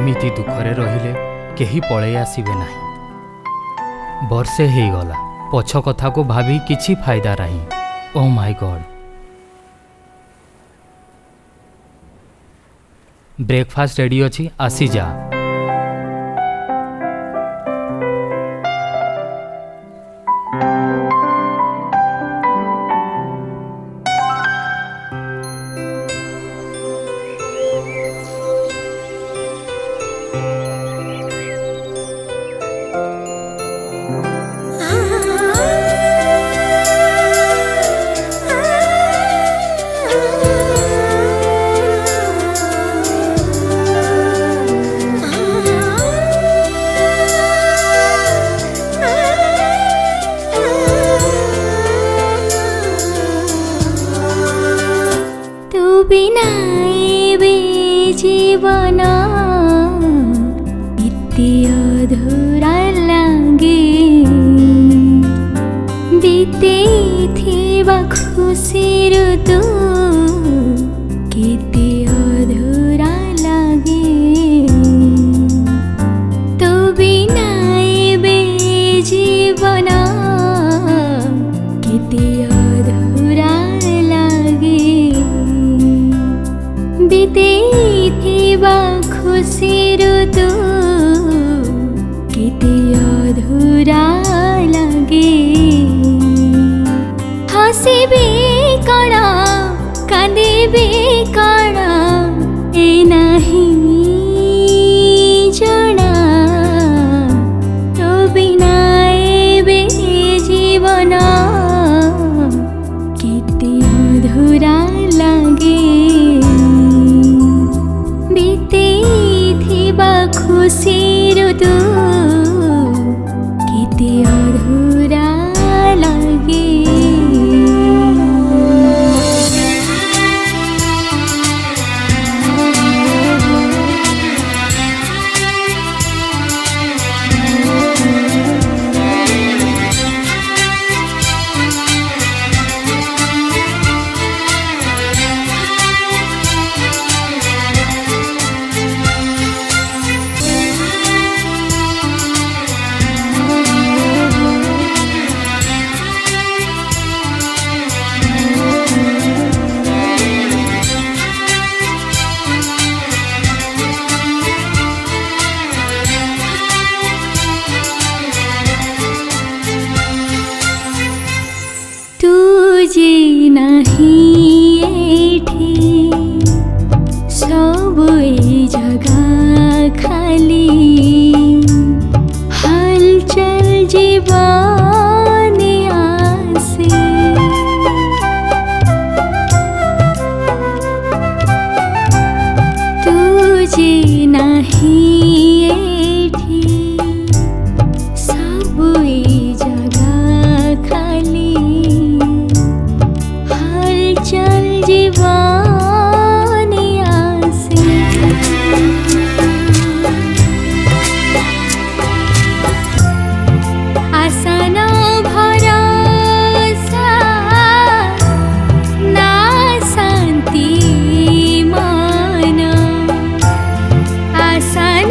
एमिति दुखरे रहिले केही पळेई आसीबे नाही। वर्षे हे गला पछ कथा को भाभी किछि फायदा नाही। Oh my God. Breakfast ready अछि, आसी जा। बिना जीवन इति अधूरा लागे, बीते खुशी ऋतु केते अधूरा लागे। तो बिना जीवन केते अधूरा लागे, बीते खुशी ऋतु केते अधूरा लागे। हसीबे कण कांदीबे कण ए नाही जना, तो बिना एबे जीवन केते अधूरा लागे, खुशी ऋतु केते अधूरा लागे। तुझे नहीं एठी सब जगह खाली, हलचल जीवन आसे। तुझे नहीं एठी सब जगह खाली, चल जीवन आसे। आशा न भरोसा ना शांति मन, आशा न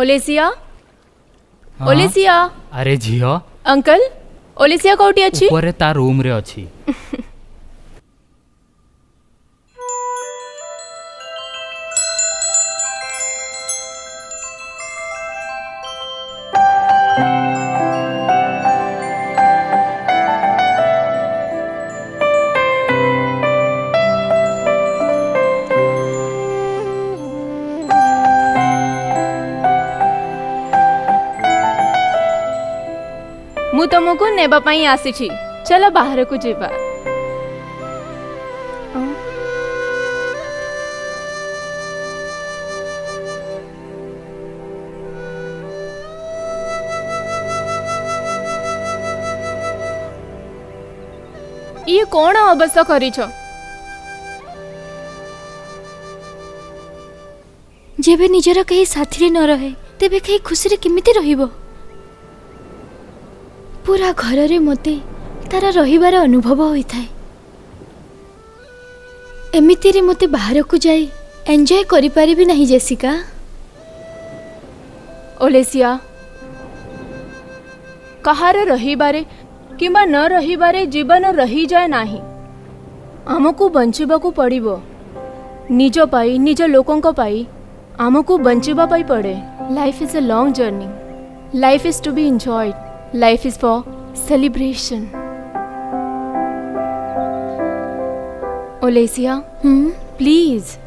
ओलेसिया हाँ? ओलेसिया अरे झील अंकल ओलेसिया कोठी अछि ऊपर ता रूम रे अछि। मु तुमको नेबा पई आसी चलो बाहर को जीवा। ये कौन अवस्था करिछ? जेबे निजर कहीं साथी न रहे तेबे कहीं खुशी रे किमिति रहिबो। पूरा घर रे मते तारा रहिबार अनुभव होइथाय। एमिति रे मते बाहर को जाई एन्जॉय करि परिबि नहीं जेसिका। ओलेसिया कहार रहिबारे किंबा न रहिबारे जीवन रही जाए नाही। आमको बंचिबाकू पड़िबो निज पाई निज लोकंक पाई आमको बंचिबा पाई पड़े। Life is a long journey. Life is to be enjoyed. Life is for celebration. Olesia, please.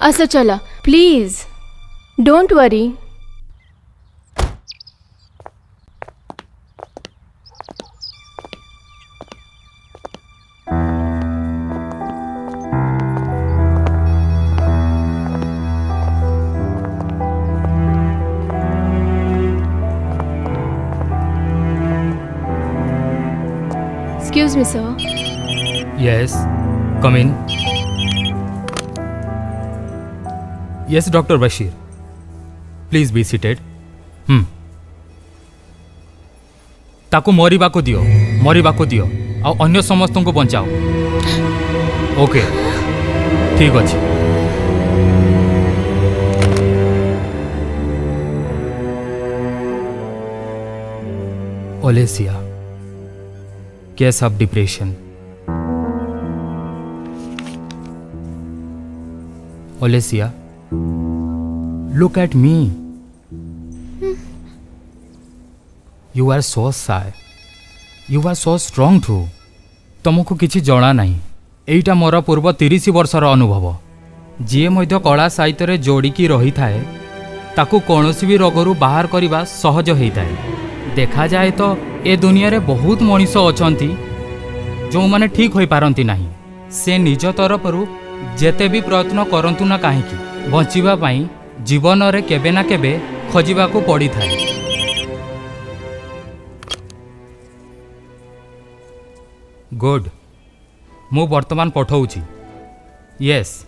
अच्छा चला please don't worry. Excuse me, sir. Yes, come in. Yes, Dr. Bashir. Please be seated. ताको मरिबाको दियो, मरिबाको दियो, आ अन्य समस्तों को बचाओ। Okay, ठीक अछि। Olesia, case of depression. Olesia, look at me. You are so shy. You are so strong too. तुमको किछि जणा नाही। एइटा मोर पूर्व 30 वर्षर अनुभव। जीए मध्य कला साहित्य रे जोड़िकी रही थाए ताकू कौनसी भी रोगरू बाहर करवा सहज होइताए। देखा जाए तो ए दुनिया रे बहुत मनीष अछंती जो माने ठीक होई पारंती नाही। से निज तरफरु जेते भी प्रयत्न करंतु ना काहेकि बंचिबा पाई जीवन रे केबे ना केबे खोजिबा को पड़ी थाए। गुड, मु वर्तमान पठाऊची। Yes,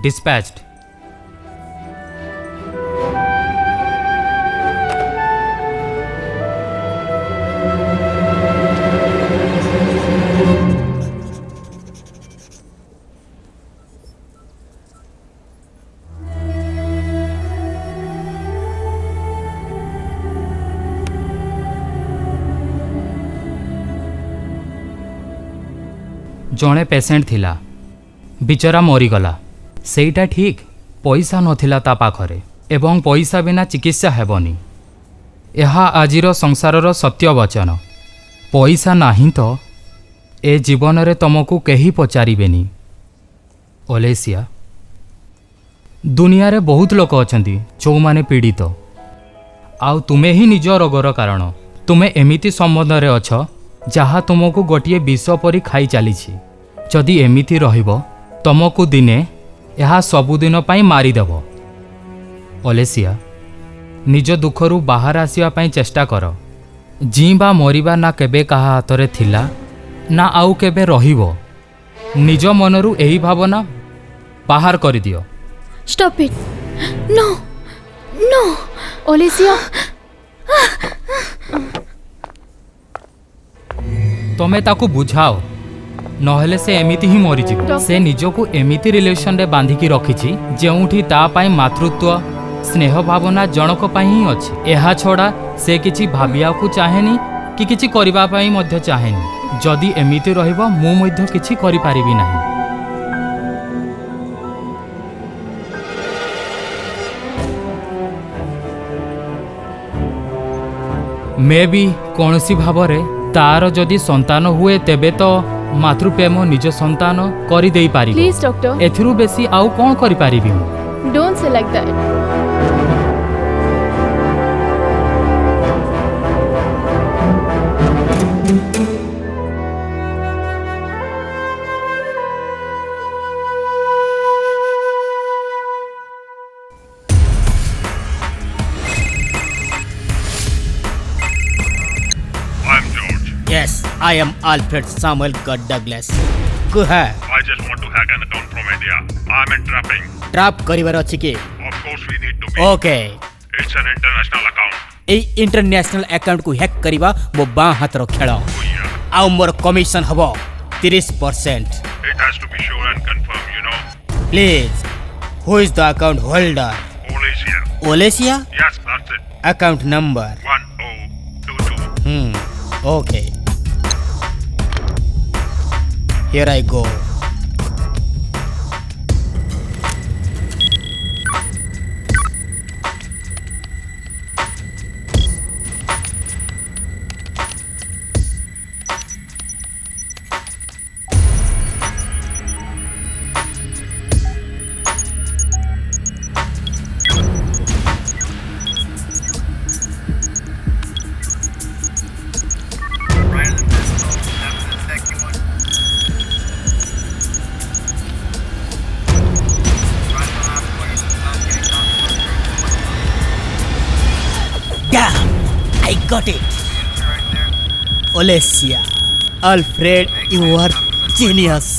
dispatched. ଜଣେ ପେସେଣ୍ଟ ଥିଲା, ବିଚରା ମରିଗଲା। ସେଇଟା ଠିକ୍, ପଇସା ନଥିଲା ତା ପାଖରେ ଏବଂ ପଇସା ବିନା ଚିକିତ୍ସା ହେବନି। ଏହା ଆଜିର ସଂସାରର ସତ୍ୟ ବଚନ। ପଇସା ନାହିଁ ତ ଏ ଜୀବନରେ ତମକୁ କେହି ପଚାରିବେନି। ଓଲେସିଆ, ଦୁନିଆରେ ବହୁତ ଲୋକ ଅଛନ୍ତି ଯେଉଁମାନେ ପୀଡ଼ିତ, ଆଉ ତୁମେ ହିଁ ନିଜ ରୋଗର କାରଣ। ତୁମେ ଏମିତି ସମ୍ବନ୍ଧରେ ଅଛ ଯାହା ତୁମକୁ ଗୋଟିଏ ବିଷ ପରି ଖାଇ ଚାଲିଛି। ଯଦି ଏମିତି ରହିବ ତମକୁ ଦିନେ ଏହା ସବୁଦିନ ପାଇଁ ମାରିଦେବ। ଓଲେସିଆ, ନିଜ ଦୁଃଖରୁ ବାହାର ଆସିବା ପାଇଁ ଚେଷ୍ଟା କର। ଜିଇବା ମରିବା ନା କେବେ କାହା ହାତରେ ଥିଲା ନା ଆଉ କେବେ ରହିବ। ନିଜ ମନରୁ ଏହି ଭାବନା ବାହାର କରିଦିଅ। Stop it. No. No. Olesia, ତମେ ତାକୁ ବୁଝାଅ, ନହେଲେ ସେ ଏମିତି ହିଁ ମରିଯିବ। ସେ ନିଜକୁ ଏମିତି ରିଲେସନରେ ବାନ୍ଧିକି ରଖିଛି ଯେଉଁଠି ତା ପାଇଁ ମାତୃତ୍ୱ ସ୍ନେହ ଭାବନା ଜଣକ ପାଇଁ ହିଁ ଅଛି। ଏହା ଛଡ଼ା ସେ କିଛି ଭାବିବାକୁ ଚାହେଁନି କି କିଛି କରିବା ପାଇଁ ମଧ୍ୟ ଚାହେଁନି। ଯଦି ଏମିତି ରହିବ ମୁଁ ମଧ୍ୟ କିଛି କରିପାରିବି ନାହିଁ। ମେ ବି କୌଣସି ଭାବରେ ତାର ଯଦି ସନ୍ତାନ ହୁଏ ତେବେ ତ ମାତୃପ୍ରେମ ନିଜ ସନ୍ତାନ କରିଦେଇପାରିବ। ପ୍ଲିଜ୍ ଡକ୍ଟର, ଏଥିରୁ ବେଶୀ ଆଉ କ'ଣ କରିପାରିବି ମୁଁ? ଡୋଣ୍ଟ ସେ like that. I'm George. Yes, I am Alfred Samuel God Douglas. Go ahead. I just want to hack an account from India. I'm in trapping. Trap କରିବାର ଅଛି କି? Of course, we need to be. Okay. It's an international account. এই international account কু hack করিবা মো বাঁ হাতর খেল। Oh yeah. ଆଉ ମୋର କମିଶନ ହବ 30%. It has to be sure and confirm, you know. Please, who is the account holder? Olesia. Olesia? Yes, that's it. Account number. 1022. Okay. Here I go. Yeah, I got it. Olesia. Alfred, you are genius.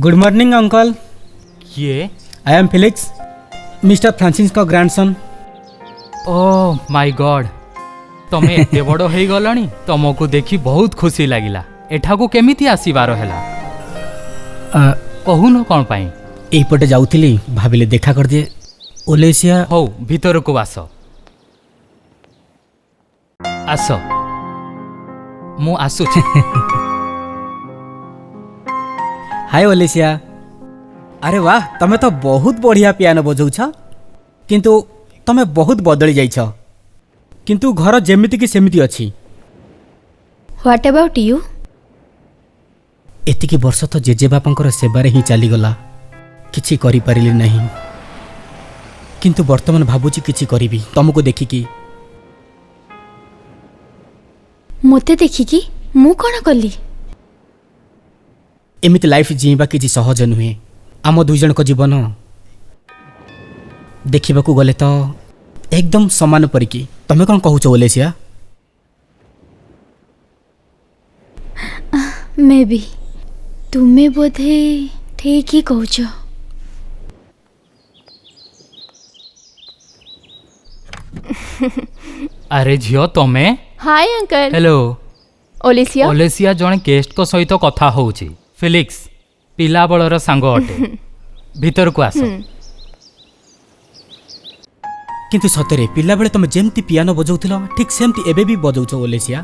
Good morning uncle. କିଏ? I am Felix, Mister Francis का grandson. Oh my god, ତମେ ଏତେ ବଡ଼ ହେଇଗଲଣି। ତମକୁ ଦେଖି ବହୁତ ଖୁସି ଲାଗିଲା। ଏଠାକୁ କେମିତି ଆସିବାର ହେଲା କହୁନ କ'ଣ ପାଇଁ? ଏଇପଟେ ଯାଉଥିଲି, ଭାବିଲେ ଦେଖା କରିଦିଏ. ଓଲେସିଆ. ହଉ ଭିତରକୁ ଆସ। ଆସ ମୁଁ ଆସୁଛି। हाय ओलेसिया। अरे वाह तमे तो बहुत बढ़िया पियानो बजाउछ, किंतु तमे बहुत बदली जाइछ, किंतु घर जेमिति कि सेमिति अछि। What about you? एतिकी वर्ष तो जेजे बापांकर सेबारे ही चलीगला, किछि करि पारिली नहीं, किंतु वर्तमान भाबुची किछि करिवि तुमको देखिकी। मते देखिकी मु कौन कली? एमिति लाइफ जीवा किछि सहज नुहे। आम दुई जन को जीवन देखिबाकू गले तो एकदम समान परिकी। तमे कौन कहूछ ओलेसिया? मे बी तुमे बोधे ठीक ही कहूछ। अरे झियो तमे? Hi uncle. हेलो। ओलेसिया ओलेसिया जଣे गेस्ट को सहित कथा होउची। फिलिक्स पिला बळर सांग अटे। भीतर को आस। किंतु सतरे पिला बेले तमे जेमती पियानो बजाउथिलो ठीक सेमती एबे भी बजाउछ ओलेसिया।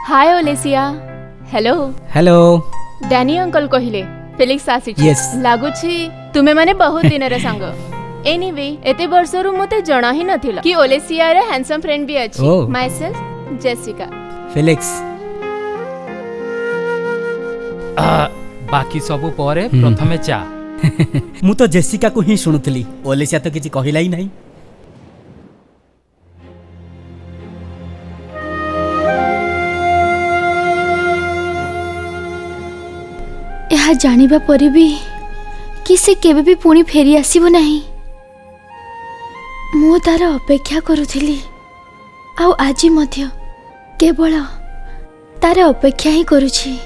हाय ओलेसिया। हेलो। हेलो। डैनी अंकल कहिले फिलिक्स आसी। Yes. लागुछि तुमे माने बहुत दिन रे सांग। एनीवे एते वर्षरु मते जणा ही नथिला कि ओलेसिया रे हैंडसम फ्रेंड भी अछि। Oh. My self Jessica. Felix बाकी सबु परे प्रथमे चा। मु तो जेसिका को ही शुणुतली, ओलेसिया तो किछि कहिला ही नहीं। यह जानिबा परे भी कि से केबे भी पुणी फेरी आसीबो नहीं। मु तार अपेक्षा करुथिली, आउ आजी मध्य केवल तार अपेक्षा ही करुछि।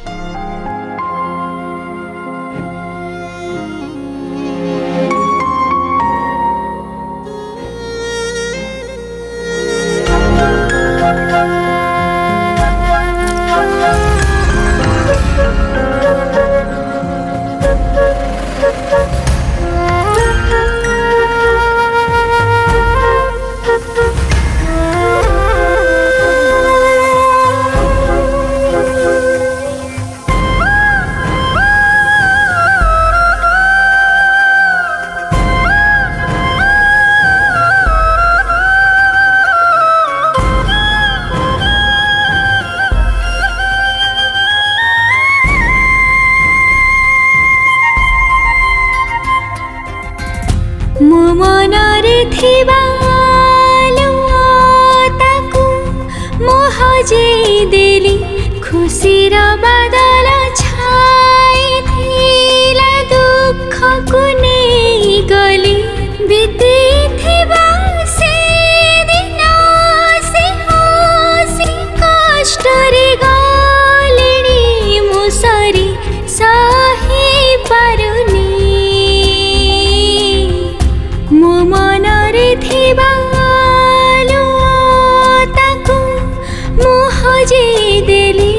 मो मनरे थिबा ताकू मो हजेई देली, खुशीर बादल छाई थिला दुख को नेई गली। बीती थिबा से दिन से हसी कष्टरे गलिनी मो सरी सही पारुनी। मो मनरे थिबा ताकू मो हजेई देली।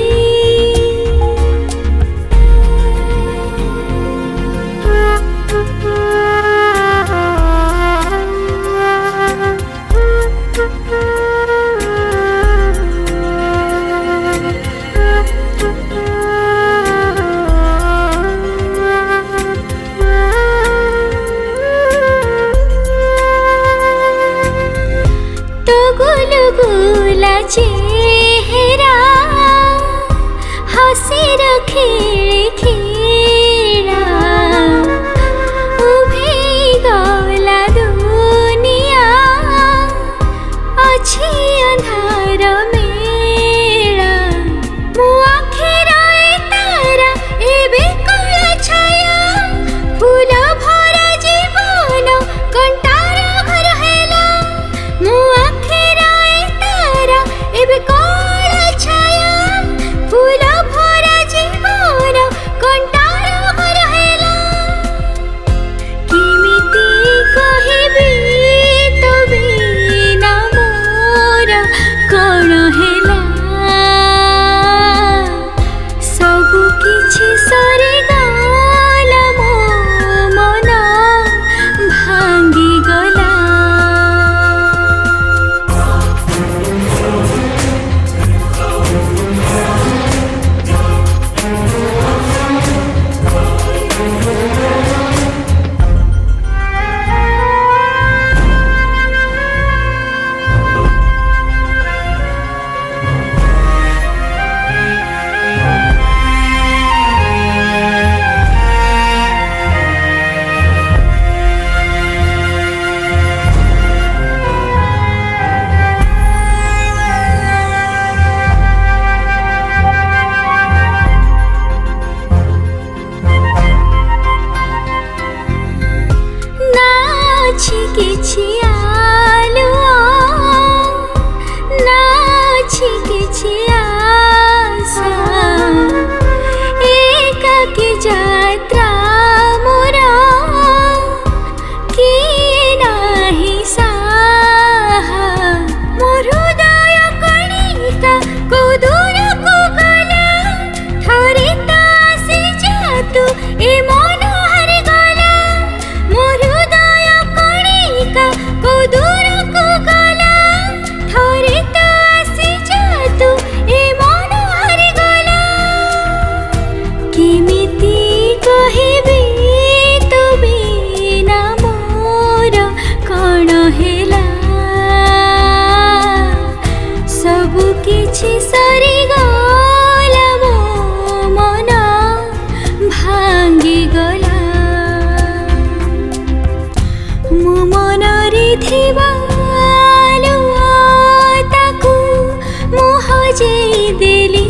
ହଜେଇଦେଲି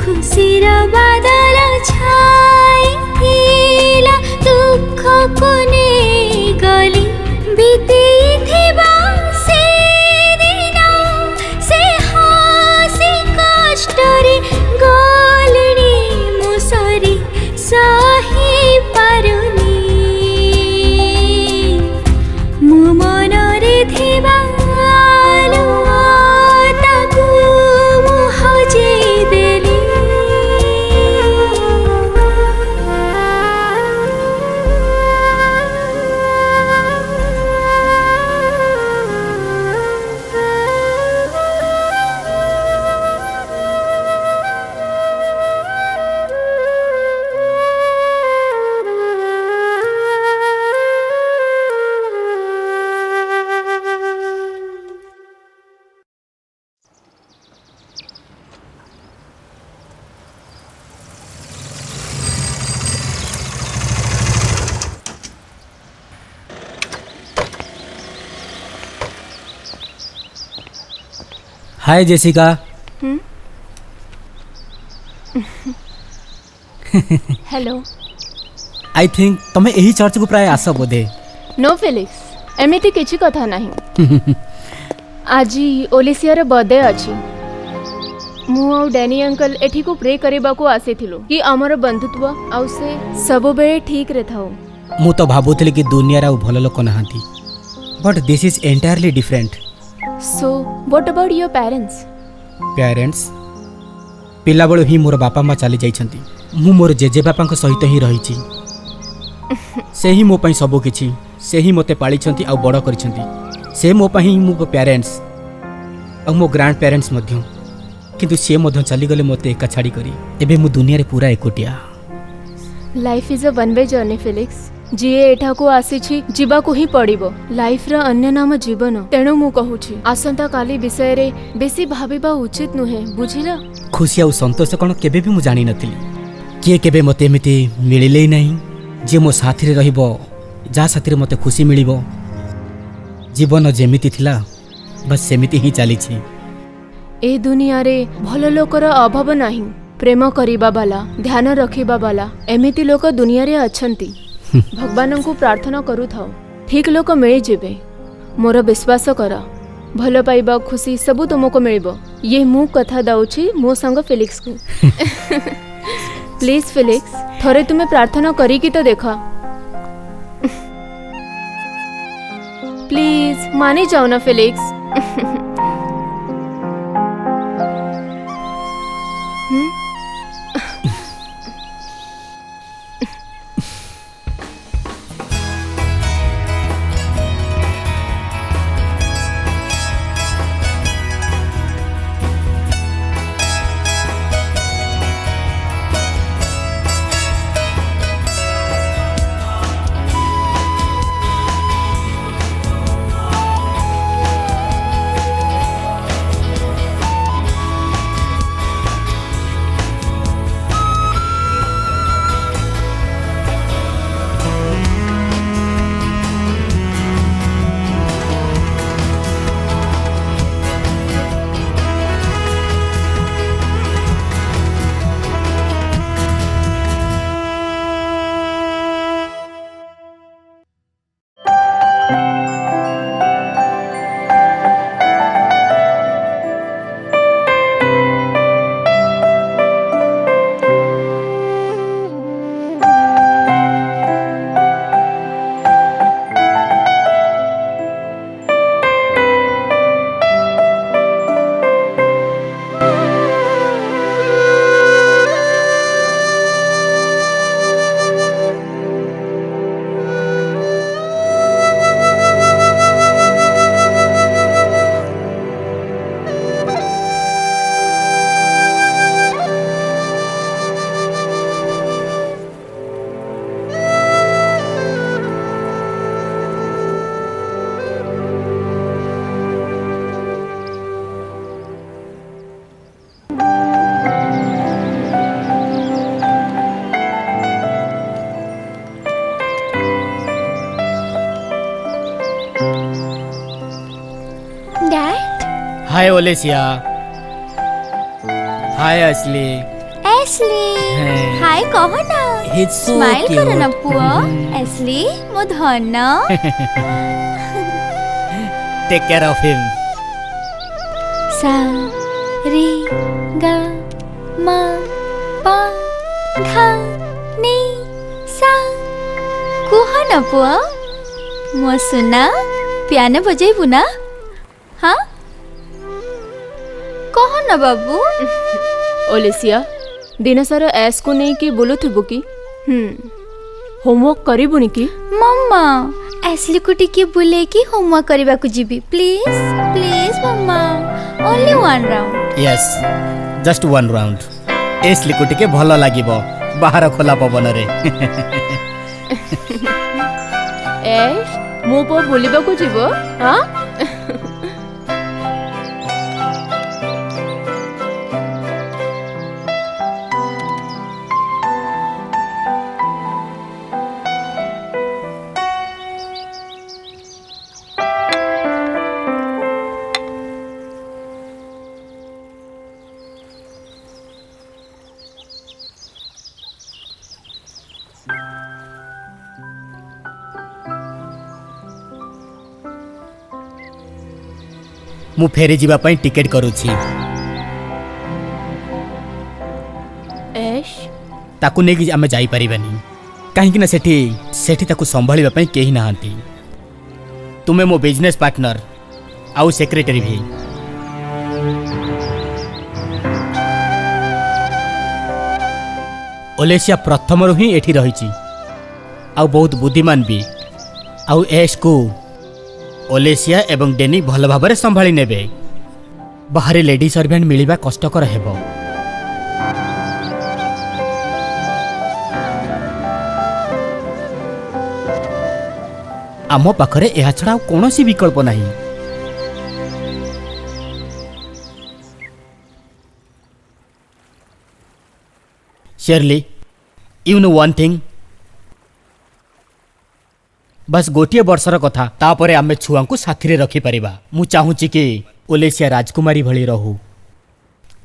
ଖୁସିର ବାଦଲ ଛାଇଥିଲା ଦୁଃଖକୁ ନେଇଗଲି ବିତେଇଥିବା ସେଦିନ ସେ ହସି କଷ୍ଟରେ ଗଲିଣି ମୁଁ ସରି ସହିପାରୁନି ମୋ ମନରେ ଥିବା ଆଲୁଅ ତାକୁ ମୁଁ ହଜେଇଦେଲି हाय जेसिका। हेलो। आई थिंक तुम्हें यही चर्च को प्राय आस बोधे। नो फिलिक्स, एमिति किछि कथा नाही। आज ओलिसियार बर्थडे अछि। मु आ डैनी अंकल एठी को प्रे करबा को आसीथिलु कि हमर बंधुत्व आउ से सब बेले ठीक रे थाउ। मु तो भाबुथली कि दुनिया रा भल लोक नहांती, but this is entirely different. So what about your parents? Parents पिला बेलू ही मोर बापा माँ चली जाइछंती। मु मोर जेजे बापा सहित ही रही। से ही मो पई सबो किछि, से ही मते पालिछंती आ बड़ करिछंती। से मो पई मो पेरेंट्स आ मो ग्रैंड पेरेंट्स मध्य, किंतु से मध्य चली गले मते एका छाड़ी करी। एबे मु दुनिया रे पूरा एकोटिया। Life is a one way journey Felix. जीए एठा को आसीछि जीवा को ही पड़िबो। लाइफ रा अन्य नाम जीवन। तेणु मु कहूछि आसंता काली विषय रे बेसी भाबिबा उचित नुहे, बुझिला? खुशी आ संतोष कौन केबे भी मु जानी नथिली। किए केबे मते एमिति मिलिले नहीं जे मो साथी रे रहिबो, जा साथी रे मते खुशी मिलिबो। जीवन जेमिति थिला बस सेमिति ही चलीछि। ए दुनिया रे भल लोकर अभाव नाही। प्रेम करिबा वाला, ध्यान रखिबा वाला एमिति लोक दुनिया रे अछंती। भगवान को प्रार्थना करू थाओ, ठीक लोक मिल जेबे। मोर विश्वास कर, भल पाइबा खुशी सबू तुमको मिलबो। ये मु कथा दाउछि मो संग फिलिक्स को। प्लीज फिलिक्स, थरे तुम्हें प्रार्थना करी की तो देखा। प्लीज मानी जाओ ना फिलिक्स। हाय ओलेसिया। हाय असली एस्ली हाय कह ना He's so स्माइल कर ना cute. पुआ एस्ली मो धन टेक केयर ऑफ हिम सा रे गा मा पा धा नी सा कुह ना पुआ मो सुना पियानो बजाइबु ना हाँ कह ना बाबू ओलेसिया दिन सारा ऐस को नहीं कि बोलुथबु कि होमवर्क करिबुनी कि मम्मा एस्ली को टिके बुले कि होमवर्क करबा को जीबी प्लीज प्लीज मम्मा only one round yes just one round एस्ली को टिके भल लागिबो बाहर खोला पवन रे ऐश मो पर बोलिबा को जीवो हां मु फेरी जीवा पई टिकेट करूची ऐश ताकू नेकी आमे जाई परिबानी काहेकि ना सेठी सेठी ताकू संभाळिबा पई केही नाहांती तुमे मो बिजनेस पार्टनर आउ सेक्रेटरी भी ओलेसिया प्रथमरु ही एठी रहिची आउ बहुत बुद्धिमान भी आउ एश को ओलेसिया एवं डेनी भल भाबरे संभाळी नेबे बाहरे लेडी सर्वेंट मिलिबा कष्टकर हेबो आम पाखरे एहा छडा कोनोसी विकल्प नाही Shirley you know one thing बस गोटे वर्षर कथा तापरे आमे छुआ को साथी रखी परिबा मु चाहूची कि ओलेसिया राजकुमारी भली रहू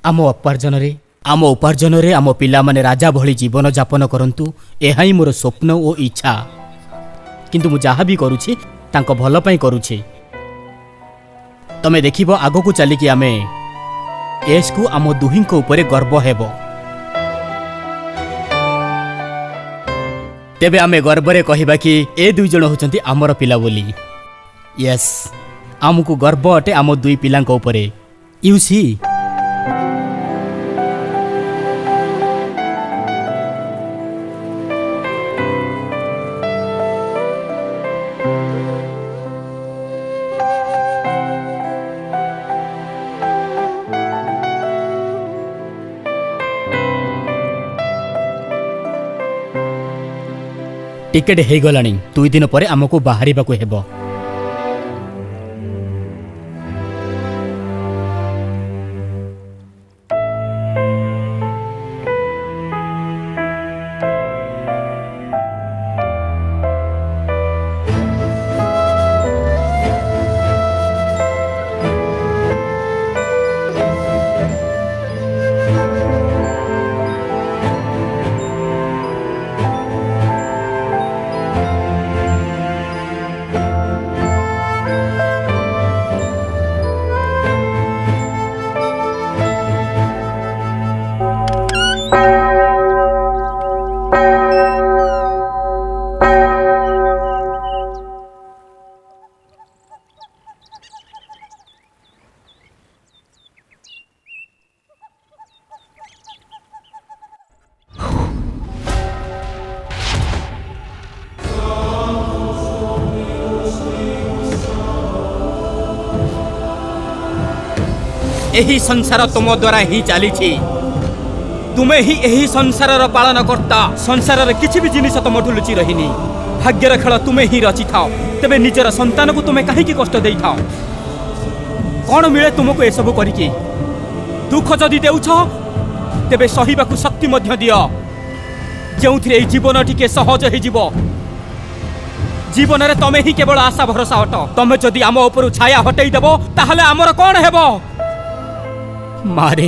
आम उपार्जन रे आम पिला माने राजा भली जीवन यापन करंतु एहा ही मोर स्वप्न ओ इच्छा किंतु मु जहा भी करूछि तांको भल पई करूछि तमे देखिबो आगो को चली कि आमे एस को आम दुहिं को ऊपर गर्व हेबो तेबे आमे गर्वरे कहिबा कि ए दुई जण होचंती आमर पिला बोली यस आमको गर्व अटे आम दुई पिलांक ऊपरे यू सी टिकेट हे गलानी 2 दिन परे आमको बाहरिबाकू हेबो एही संसार तुम द्वारा ही चली तुम्हें ही एही संसार पालन करता संसार किसी भी जिनिस तुमठू लुचि रही भाग्यर खेल तुम्हें ही रचि था तेबे निजर संतान को तुम्हें कहीं कष्ट दे था कौन मिले तुमको एसबू करिकी दुख जदि देउछ तेबे सहिबाकू शक्ति मध्य दियो जेउथिरे एही जीवन टिके सहज हे जीवो जीवन रे तमे ही केवल आशा भरोसा हट तमे जदि आम ऊपर छाया हटई देबो ताहले आमर कोन हेबो मारे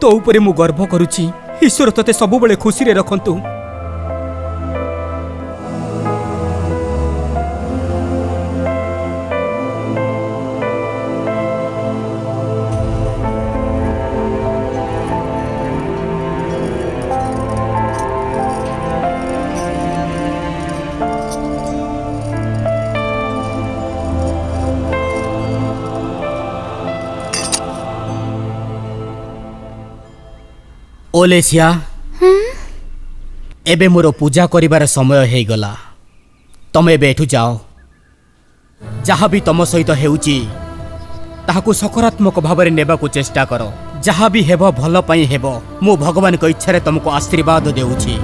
तो ऊपर मु गर्व करुछि। ईश्वर तते सबुबले खुशी रे रखंतु। ओलेसिया एबे मोर पूजा करिबार समय हे गला। तमे एठू जाओ। जहाँ भी तम सहित हेउची ताहाकू सकारात्मक भाव में नेबाकू चेष्टा करो। जहाँ भी हेबो भल पई हेबो। मु भगवान को इच्छा रे तुमको आशीर्वाद देउची।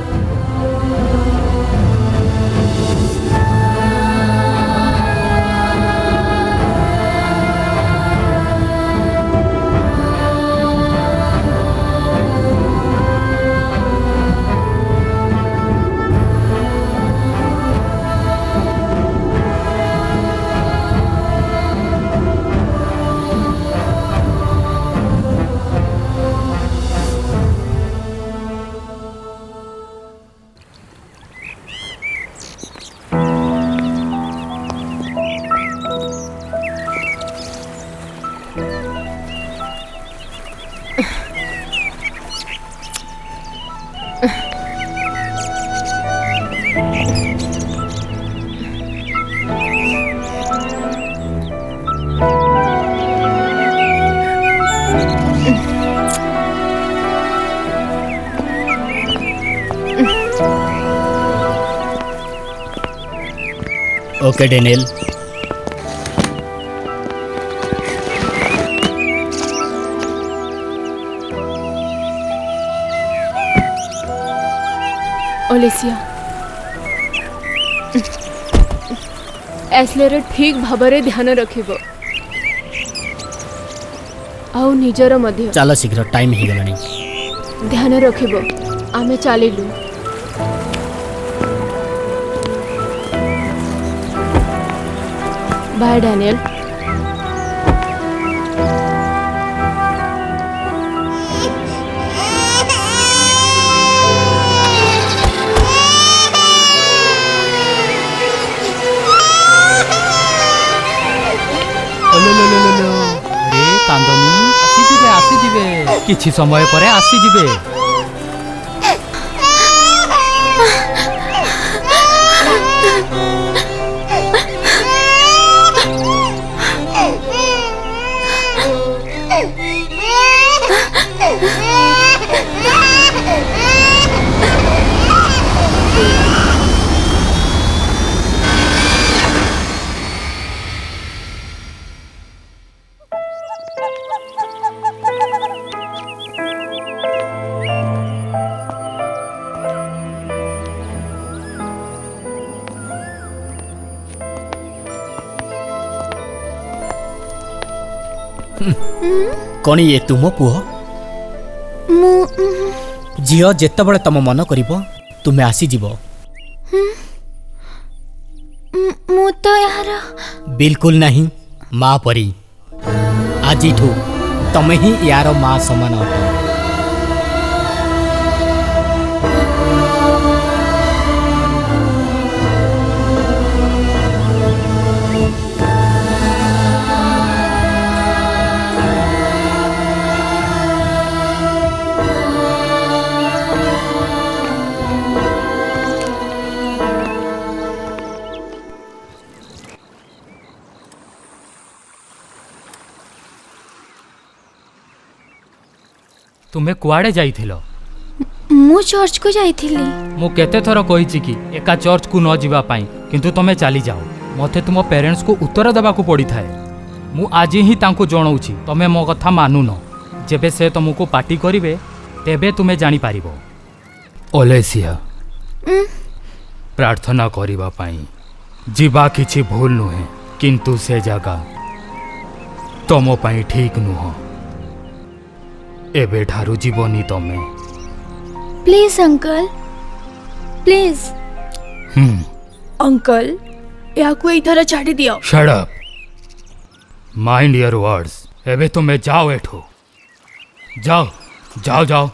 Okay Daniel. ओलेसिया एस्लेरे ठीक भाबरे ध्यान रखिबो। आउ निजर मध्य चलो शीघ्र टाइम ही गलानी। ध्यान रखिबो। आमे चालिलु। Bye Daniel. रे कांदनी आसीजिबे किछि समय परे आसीजिबे। कौन ये तुम पुह? झील जेतबले तम मन करिबो तुमे आसी जीवो। मु तो यार बिल्कुल नहीं माँ परी। आजिठू तमे ही यार माँ समान अट। तुमे कुआडे जाइथिलो? मु चर्च को जाइथिली। मु केते थर कहिछि कि एका चर्च को न जीवा पाई, किंतु तमे चली जाओ। मते तुम पेरेंट्स को उत्तर देबा को पड़ी थाए। मु आज ही तांको जणाउछि, तमे मो कथा मानु न। जेबे से तुमको पार्टी करिवे तेबे तुमे जानि पारिबो। ओलेसिया प्रार्थना करिबा पाई जीवा किछि भूल नुहे, किंतु से जगह तमो पाई ठीक नुह। एबे ठारू जीवनी तमे। Please uncle please. अंकल याकू इधर छाड़ी दियो। Shut up. Mind your words. एबे तुमे जाओ एठो जाओ। जाओ जाओ।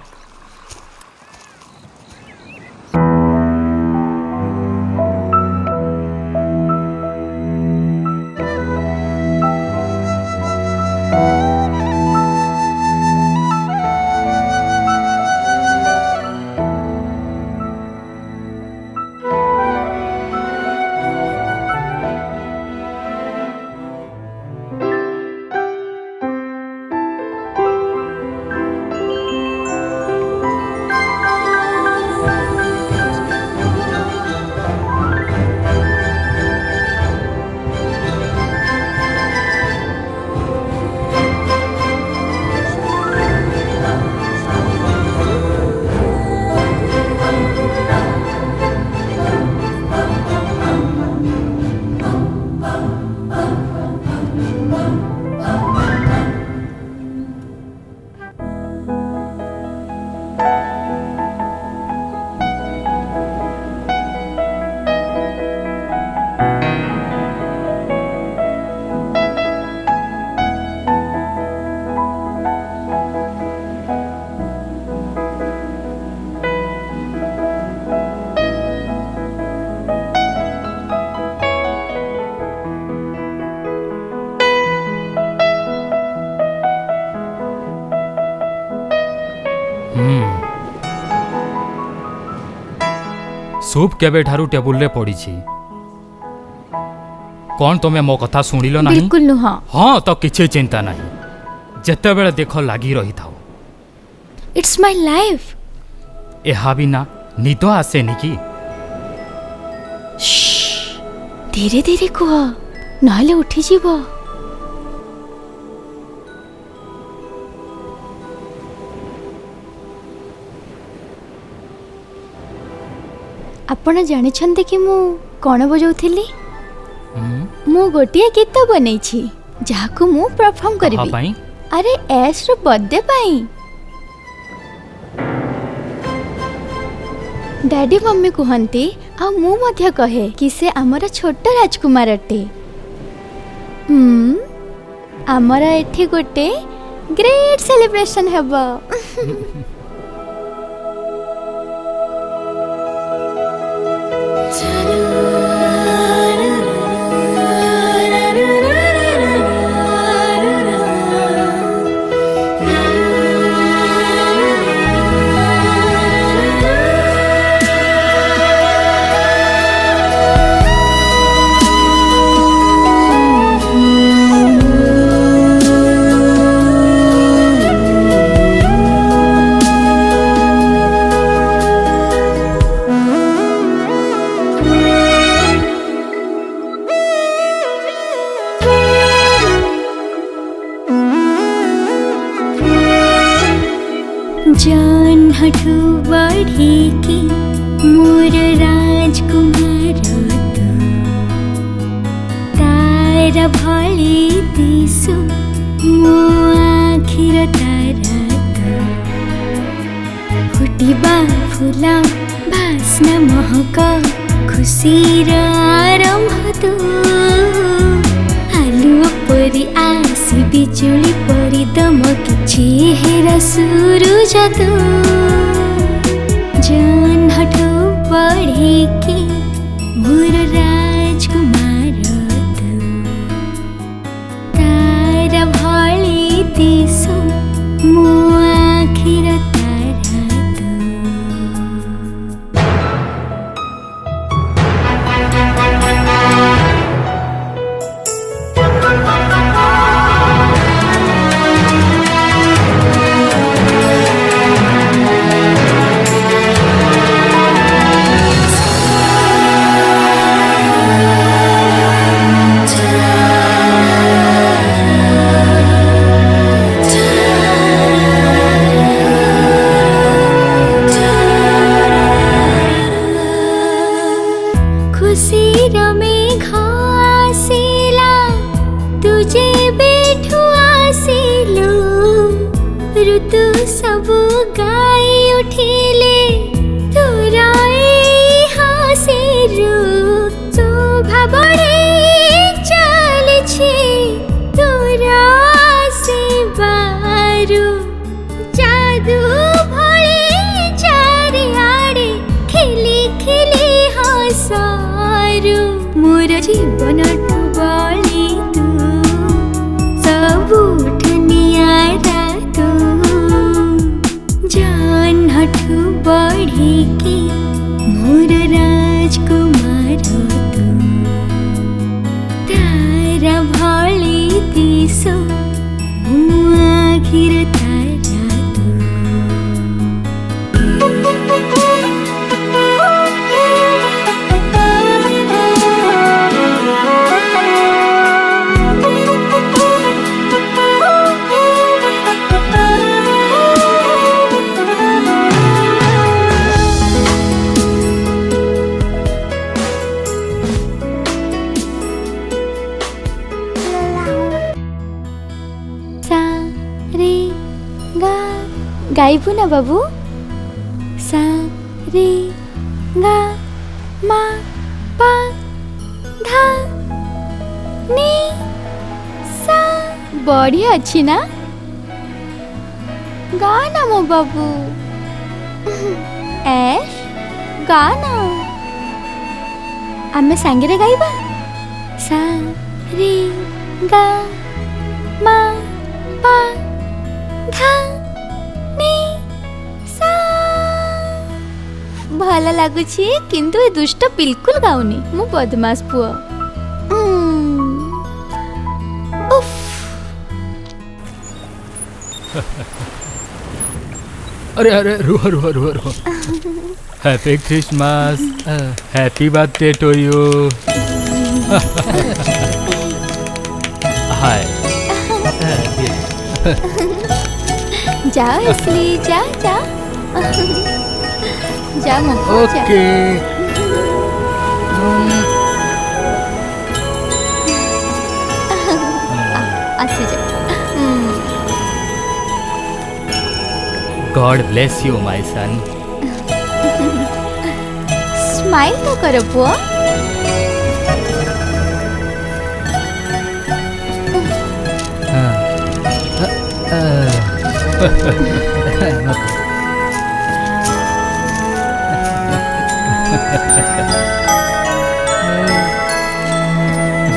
सूप केबेठारू टेबुल रे पड़ी छी। कौन तुम्हें मो कथा सुनिलो नहीं? बिल्कुल नुह। हाँ तो किसी चिंता नहीं, जेते बेले देख लगी रही था। It's my life. एहा बिना निद आसेनि कि? धीरे धीरे कह, नहले उठी जीवो। आपण जानिछन्ते कि मु कोन बजाउथिली? मु गोटिए गीत बनैछि जाहाकु मु परफॉर्म करबी। पाई? अरे एस रो बर्थडे पाई। डैडी मम्मी कहती आ मु मध्य कहे कि से आमर छोट राजकुमार अटे। आमर एठी गोटे ग्रेट सेलिब्रेशन हेबो। जन्हठु बढ़ी मोर राजकुमार तार भली दिसु मो आखिर तारा फुटिबा फुला बास्ना महक खुशीर आरंभ तू आलुओ परी आसी बिजुली परी दमकिछि हेरा सुरुज तू जन्हठु बढ़ी मोर राजकुमार तू तार भली दिसु मो आखिर तारा तू। माठू बढ़ी की मोर राजकुमार तू तारा भली दिसो मो आखिर तारा गाइबू ना बाबू सा रे गा मा पा धा नी सा बढ़िया अच्छी ना गाना मो बाबू ऐश गाना आमे सांगरे गाइबा सा रे गा मा पा धा भल लगुची किंतु ए दुष्ट बिल्कुल गाउनी मु बदमाश पुओ उफ अरे अरे रुहो रुहो रुहो रुहो happy Christmas happy birthday to you हाय जाओ इसलिए जा जा जा मम्मा ओके अच्छे जा god bless you my son smile तो करो पुआ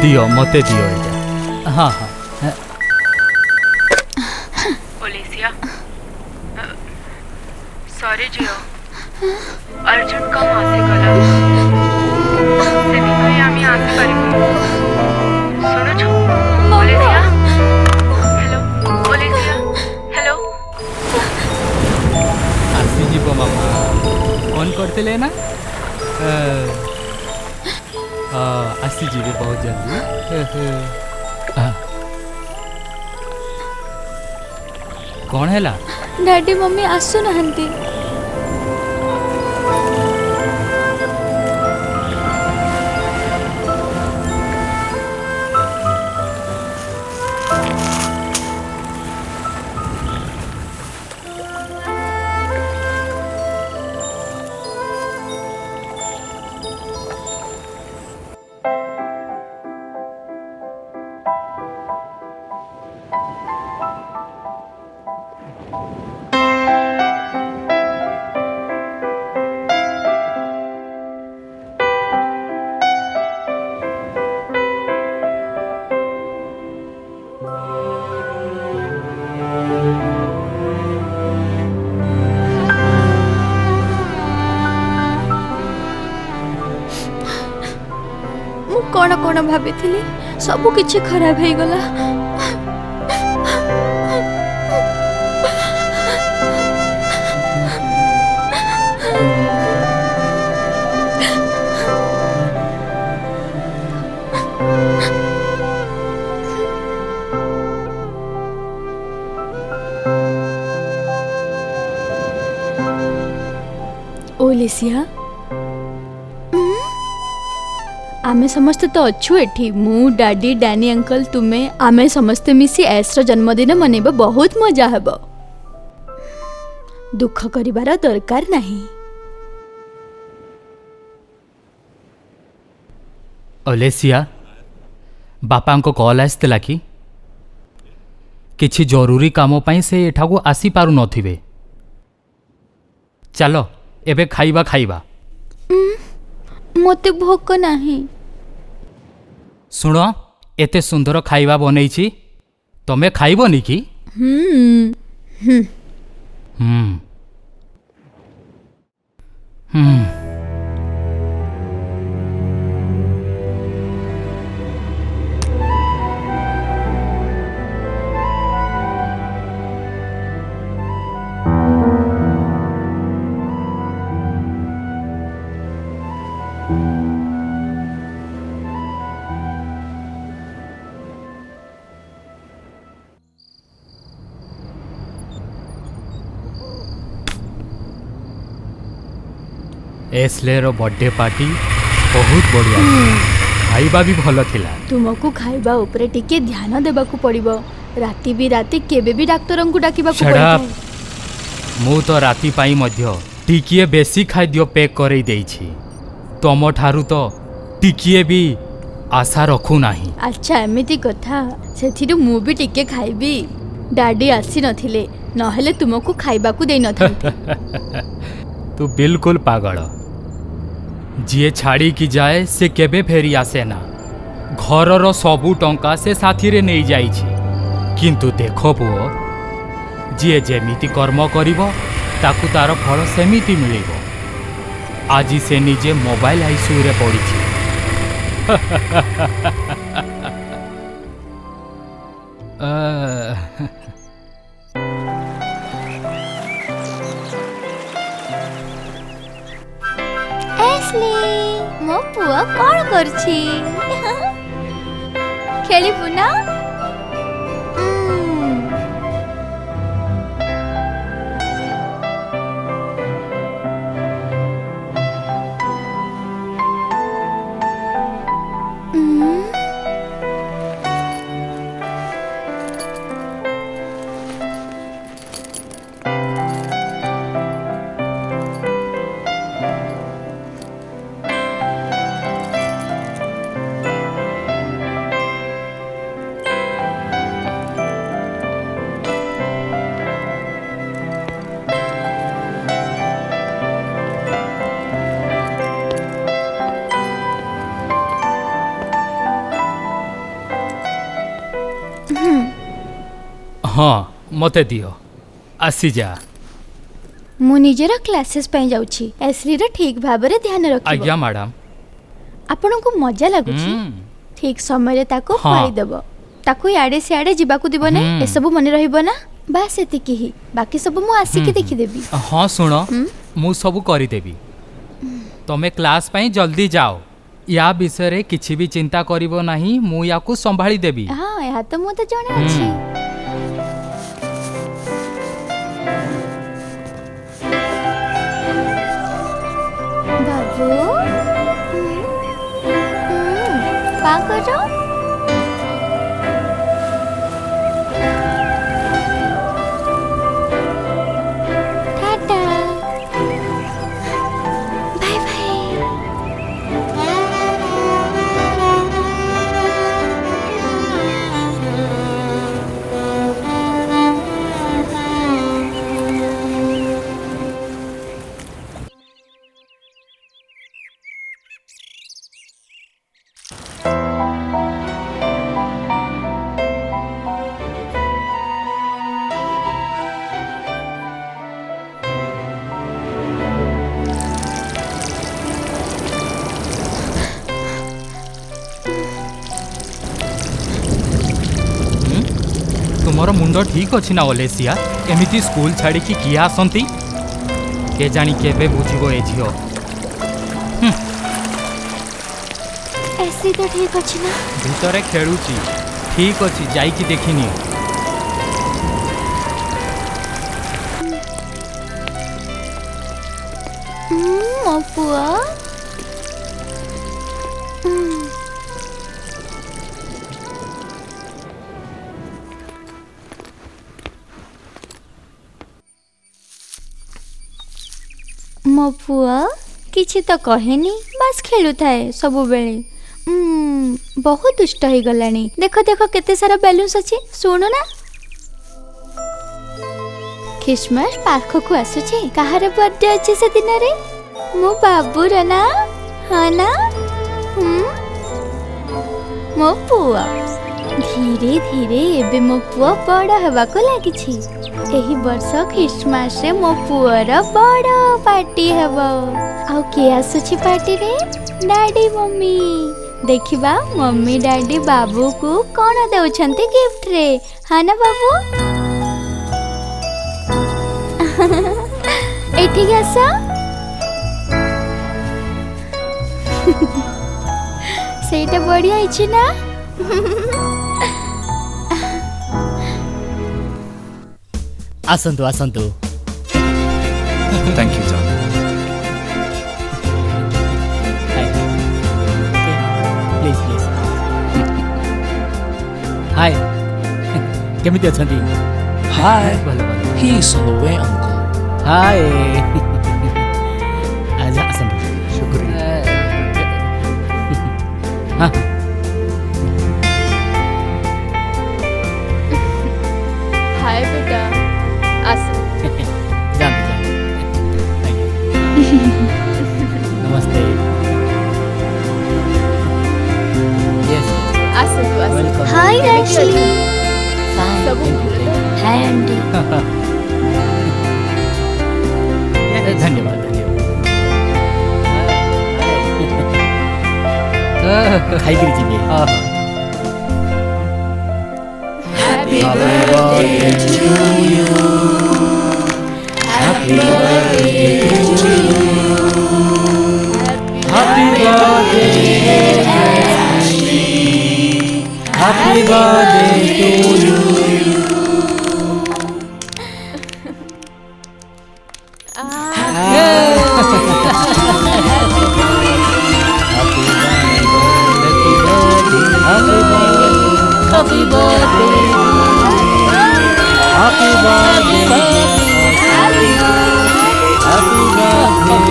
दियो मते दियो एटा हाँ हाँ ओलेसिया सॉरी जियो अर्जुन कम आसे गला से भी आमी आसे पारिबो सुनो छो ओलेसिया हेलो ओलेसिया हेलो आसी जीव मामा फोन करते ना आसी जीवे बहुत जल्दी कौन है ला डैडी मम्मी आसु नहंती कौन कौन भाभी सबू किछि खराब हो गला ओलेसिया आमे समस्ते तो अच्छु एठी मु डैडी डैनी अंकल तुमे आमे समस्ते मिसी ऐसर जन्मदिन मनेबा बहुत मजा हेबो दुख करिबार दरकार नहीं। ओलेसिया बापा को कॉल आसला कि किछि जरूरी काम पई से एठाको आसी पारु नथिबे चलो एबे खाइबा खाइबा मोते भोक नहीं सुनो एते सुंदर खाइबा बनैछि तमे खाइबो नि कि एस्लेर बर्थडे पार्टी बहुत बढ़िया खाइबा भी भल थिला। तुमको खाइबा उपरे टिके ध्यान देबाकू पड़िबो। राति भी राति केबे भी डाक्टरन को डाकिबाकू Shut up. पड़िबो। मु तो राति पाई मध्य टिकिए बेसी खाद्य पैक करई देइछि। तम ठारू तो टिकिए भी आशा रखू नाही। अच्छा एमिति कथा सेथिरु मु भी टिके खाइबी। डाडी आसी नथिले नहेले तुमको खाइबाकू देई नथांती। तू बिल्कुल पागल। जिए छाड़ी की जाए से केबे फेरी आसे ना। घरर सबू टंका से साथी रे नहीं जाइछि। किंतु देखो पुओ जिए जेमिति कर्म करिवो ताकू तार फल सेमिति मिलिबो। आजी से निजे मोबाइल आईसीयू रे पड़िछि। एस्ली मो पुआ कौन करछि खेलिबु ना हाँ मते दियो आसी जा। मु निजेर क्लासेस पई जाउछि। एस्ली रे ठीक भाबरे ध्यान रखिबो। आज्ञा मैडम। आपन को मजा लागुछि। ठीक समय रे ताको खाई देबो। ताको याडे से याडे जिबाकू दिबो ने ए सब मने रहिबो ना। बस एतिकी ही बाकी सब मु आसी के देखि देबी। हाँ सुनो मु सब करी देबी। तमे क्लास पई जल्दी जाओ। या विषय रे किछि भी चिंता करिवो नाही। मु याकू संभाली देबी। हाँ या तो मु तो जणे अछि। बाबू का करो टाटा बाय बाय। तुमर मुंड ठीक अछि ना ओलेसिया। एमिति स्कूल छाड़ी की किया आसंती के जानी केबे बुझिबो ए झियो। ऐसी तो ठीक अछि ना। भीतरे खेलुची ठीक अछि जाई की देखिनी। मो पुआ मो पुआ किछि तो कहेनी बस खेलु थाए सब बेले। बहुत दुष्ट हो गलानी। देखो देखो केते सारा बैलून्स अछि। सुनो ना क्रिसमस पाख को आसुछि। कहार बर्थडे अछि से दिन रे मो बाबू रे ना। हाँ ना मो पुआ धीरे धीरे एबे मो पुआ बड़ हेबाको लागिछि। एही वर्ष क्रिसमस रे मो पुअर बड़ पार्टी हेबो। आउ के आसुछि पार्टी रे? Daddy mummy. देखिबा मम्मी डैडी बाबू को कोन देउछंती गिफ्ट रे। हा ना बाबू? एठी आस। सेटा बढ़िया इछि ना? आसंतु आसंतु। Thank you sir. Please please. Hi केमिति अछंती? हाय भलो भलो। He is on the way uncle. Hi आजा आसंतु। शुक्रिया। हाँ हाय बेटा आस। जान नमस्ते। यस आस तू आस। वेलकम। हाय रैक्सली। सब हाय आंटी। धन्यवाद धन्यवाद। खाइकिरी ଯିବେ। Happy birthday to you. Happy birthday to you. Happy birthday happy birthday to you. Happy birthday. Happy birthday. Happy birthday to you.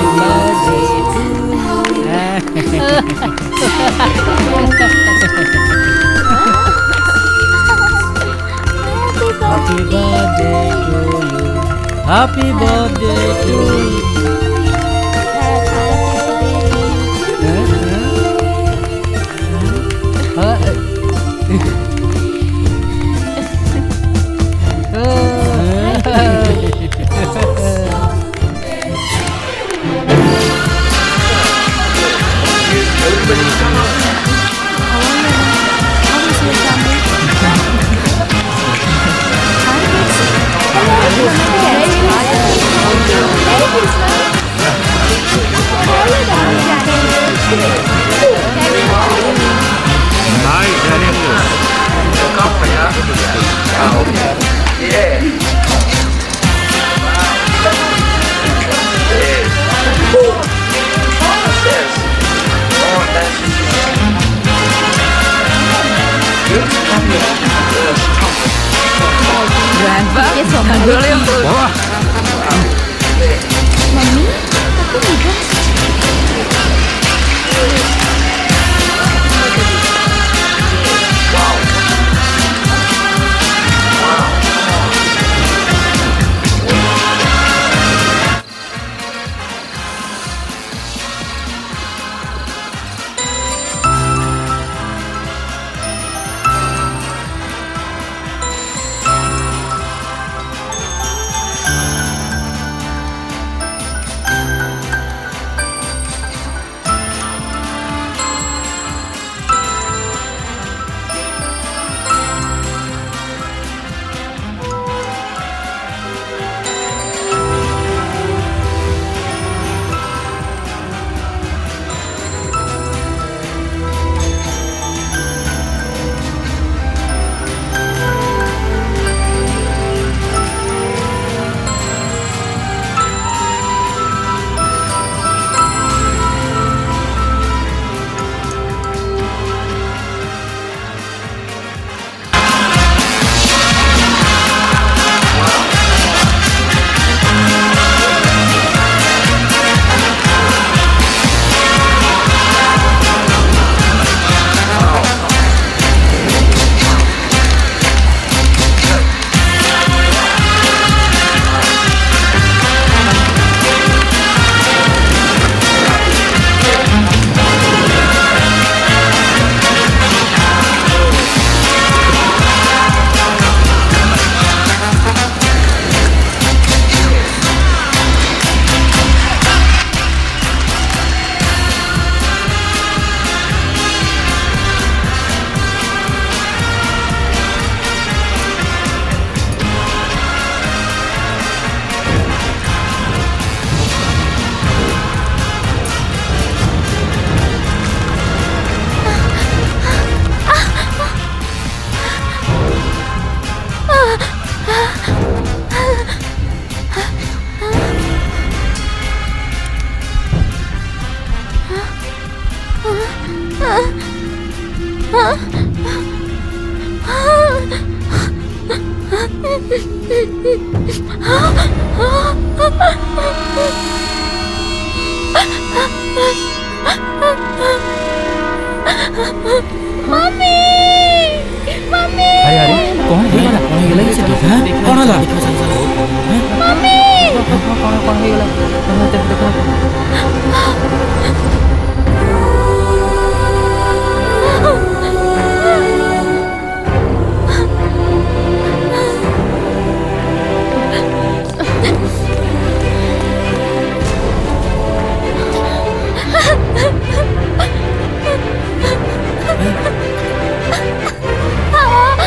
Happy birthday to you.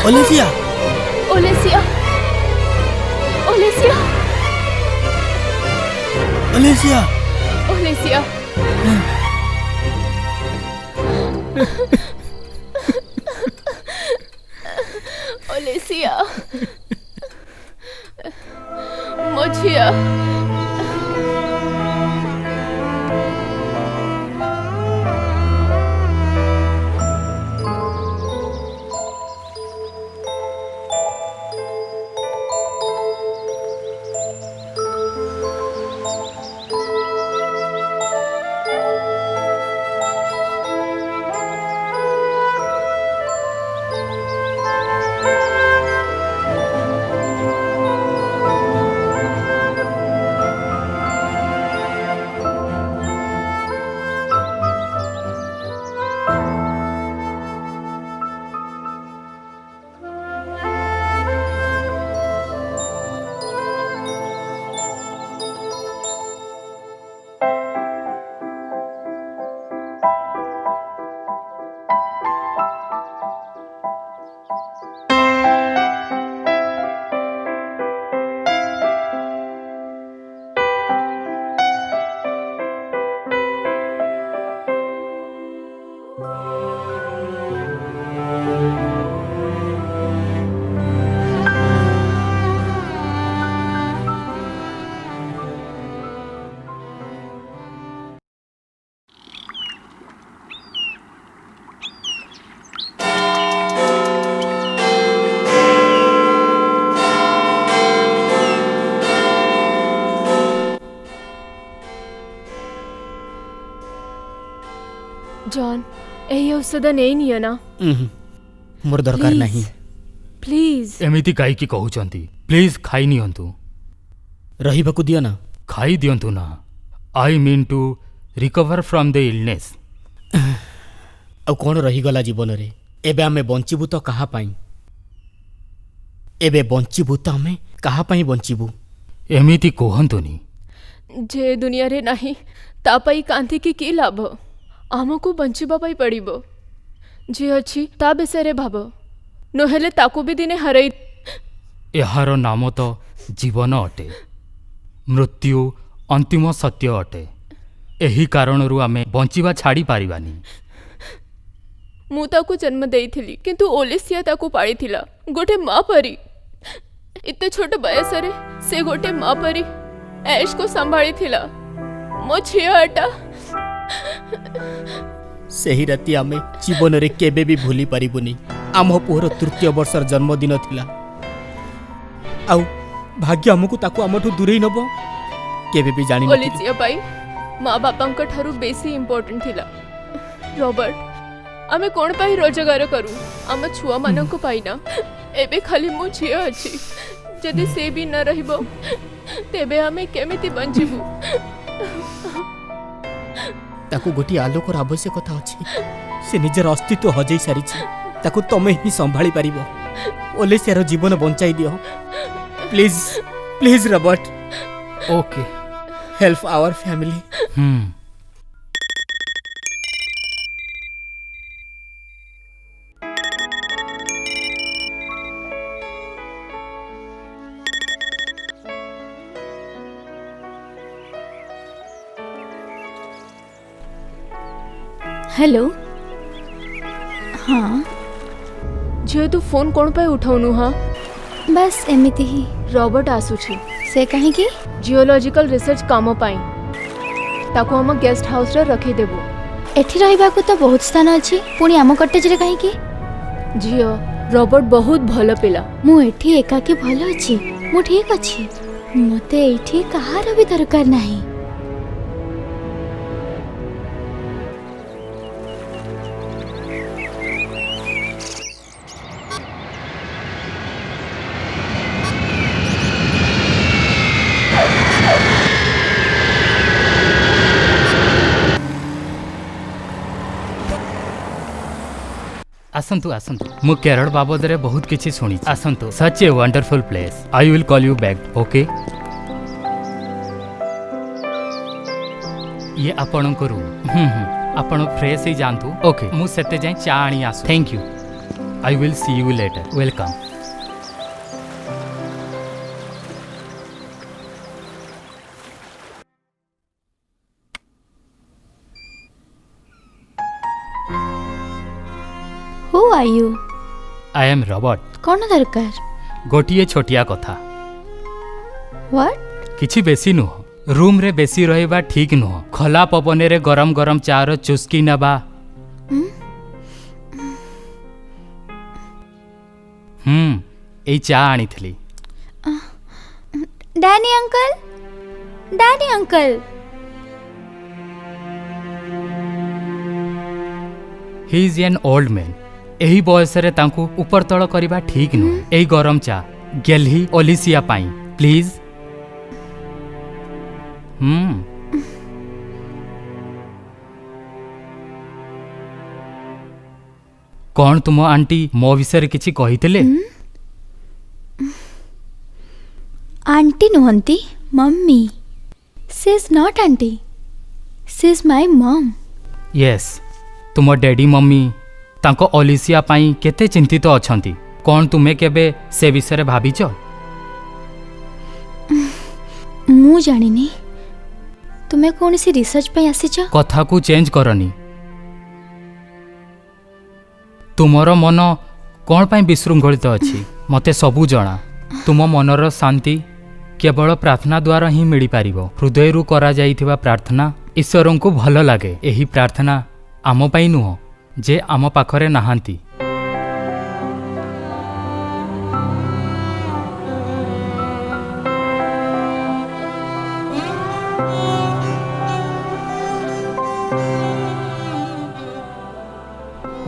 Olesia Olesia Olesia Olesia Olesia Olesia मुझिया जॉन यही औषध नहीं neo ना मोर दरकार Please. नहीं please एमिति काईकि कहउचंती please खाई नियंतु रहिबाकु दियो ना खाई दियंतु ना I mean to recover from the illness आ कोन रहिगला जीवन रे एबे आमे बंचिबु तो कहा पाई एबे बंचिबु तो आमे कहा पाई बंचिबु एमिति कहंतुनी जे दुनिया रे नहीं तापाई कांति की लाभ आमको बंचिबा पाई पड़िबो जे अछि ता विषय भाव नहेले ताकू भी दिने हरई एहार नाम तो जीवन अटे मृत्यु अंतिम सत्य अटे एही कारणरू आमे बंचिबा छाड़ी पारिबानी मु ताकू जन्म देइथिली किंतु ओलेसिया ताकू पाळिथिला गोटे माँ परी इते छोट बयस रे से गोटे माँ परी ऐश को संभाली थिला मो झियाटा सही राति आमे जीवन रे केबे भी भूली पारिबुनी आम पुअर तृतीय वर्षर जन्मदिन थिला आउ भाग्य हमकु ताकू आमठु दूरेई नबो केबे भी जानि नथिली ओलेसिया पाई माँ बापांक ठारू बेसी इम्पोर्टेंट थिला रॉबर्ट आमे कोन पाई रोजगार करू आम छुआ मानक पाई ना एबे खाली मो झिया अछि जदि से भी न रहिबो तेबे आमे केमिति बंचिबु ताकू गोटी आलोकर आवश्यकता अछि से निजर अस्तित्व हजई सारिछि ताकू तमे ही संभाली पारिबो ओलेसियार जीवन बंचाई दियो please please Robert okay help our family hello हाँ झियो तू फोन कोन पाई उठाउनु हा बस एमिति ही रॉबर्ट आसुछि से कहीं जियोलॉजिकल रिसर्च काम पाई ताको हम गेस्ट हाउस रे रखी देबो एठी रहिबाकू तो बहुत स्थान अछि पुणी आम कॉटेज रे कहीं झियो रॉबर्ट बहुत भल पिला मु एठी एकाकी भल अछि मु ठीक अछि मते एठी कहार भी दरकार नाही आसंतु आसंतु मु केरल बाबद रे बहुत किछि सुनी आसंतु such a wonderful place I will call you back okay ये आपण को रूम आपण फ्रेश ही जानतु ओके मु सेते जाय चा आनी आसु thank you I will see you later welcome who are you I am Robert कौन दरकार गोटिए छोटिया कथा व्हाट किछि बेसी नुह रूम रे बेसी रहबा ठीक नुह खला पवन रे गरम गरम चार चुस्की नबा एई चा आनी थली Danny uncle he is an old man एही बयस रे तांकू ऊपर तळ करबा ठीक नुह एई गरम चा गेलही ओलिसिया पाई प्लीज कौन तुम आंटी मो विषय किछि कहितले आंटी नुहंती mummy she is not aunty she is my mom yes तुम डैडी मम्मी तांको ओलिसिया पाई केते चिंतित अछंती कौन तुमे केबे से विषय भाबिच मु जानिनी तुमे कौन सी रिसर्च पे आसीच कथा को चेंज करनी तुमर मन कौन पाई विशृंखलित अछि मते सबु जना तुम मनर शांति केवल प्रार्थना द्वारा ही मिली पारिबो हृदय रु करा जाइथिबा प्रार्थना ईश्वर को भल लागे एही प्रार्थना आम पाई नुह जे आम पाखरे नाहांती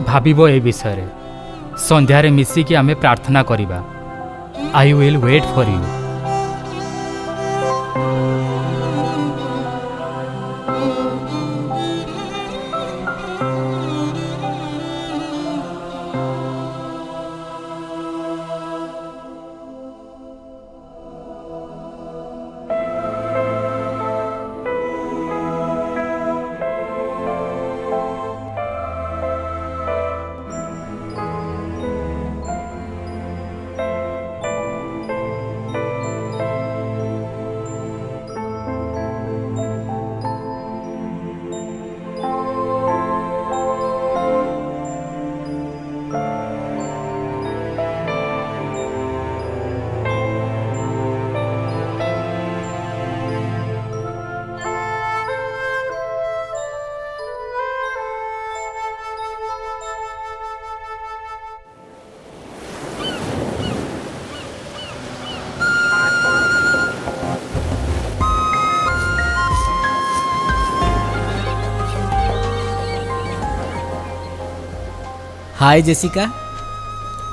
भाबिबो ए विषय रे संध्यारे मिसिकी आमे प्रार्थना करिबा I will wait for you hi Jessica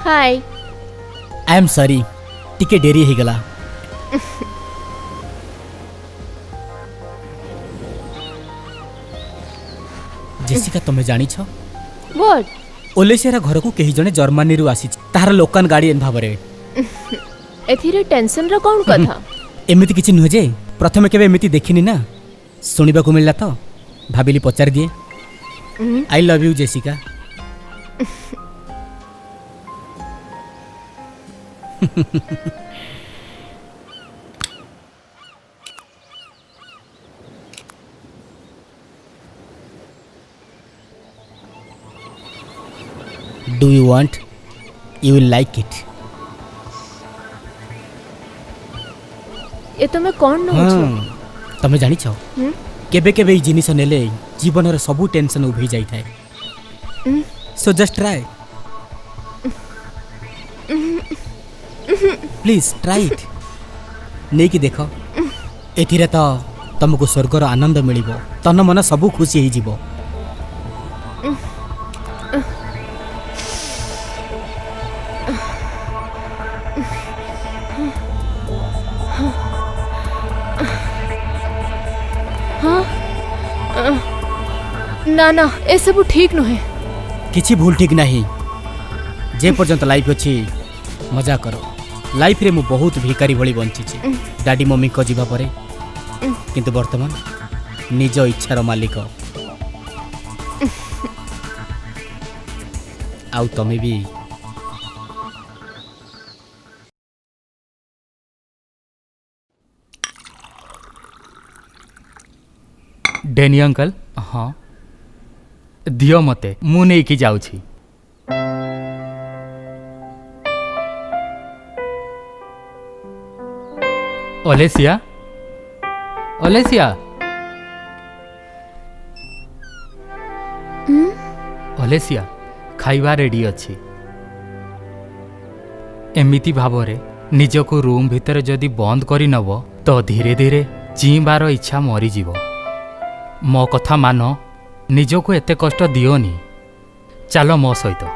hi I am sorry टिके डेरी हो गला जेसिका तुम जानी छ व्हाट ओलेसिया घर को कही जने जर्मनी रु आसी तार लोकन गाड़ी एन भाबरे एथिरे टेंशन रो कोन कथा एमिति किछि नुहे जे प्रथमे केबे एमिति देखिनी ना सुनिबा को मिलला तो भाबिली पचार दिए I love you Jessica Do you want? You will like it. ए तुमे कोन न होछ तमे जानि छ केबे केबे ई जिनिस नेले जीवन रे सबु टेंशन उभै जाई थाए so just try please try it नहीं कि देख एथिरे तो तुमको स्वर्गर आनंद मिलिबो तन मन सबु खुशी ही जीवो ना ना ए सब ठीक नुहे किछि भूल ठीक नहीं जे पर्यंत लाइफ अच्छी मजा कर। लाइफ रे मु बहुत भिकारी भली बंची डैडी मम्मी को जीवा परे किंतु वर्तमान निज इच्छार मालिक आउ तमे भी डेनी अंकल हाँ दियो मते मु नहीं की जाउछि। ओलेसिया ओलेसिया ओलेसिया खाइबा रेडी अछि। एमिति भावरे निजको रूम भितर जदि बंद करि नब तो धीरे धीरे चीबार इच्छा मरी जीव। मो कथा मान निजको एते कष्ट दियोनी चलो मो सहित।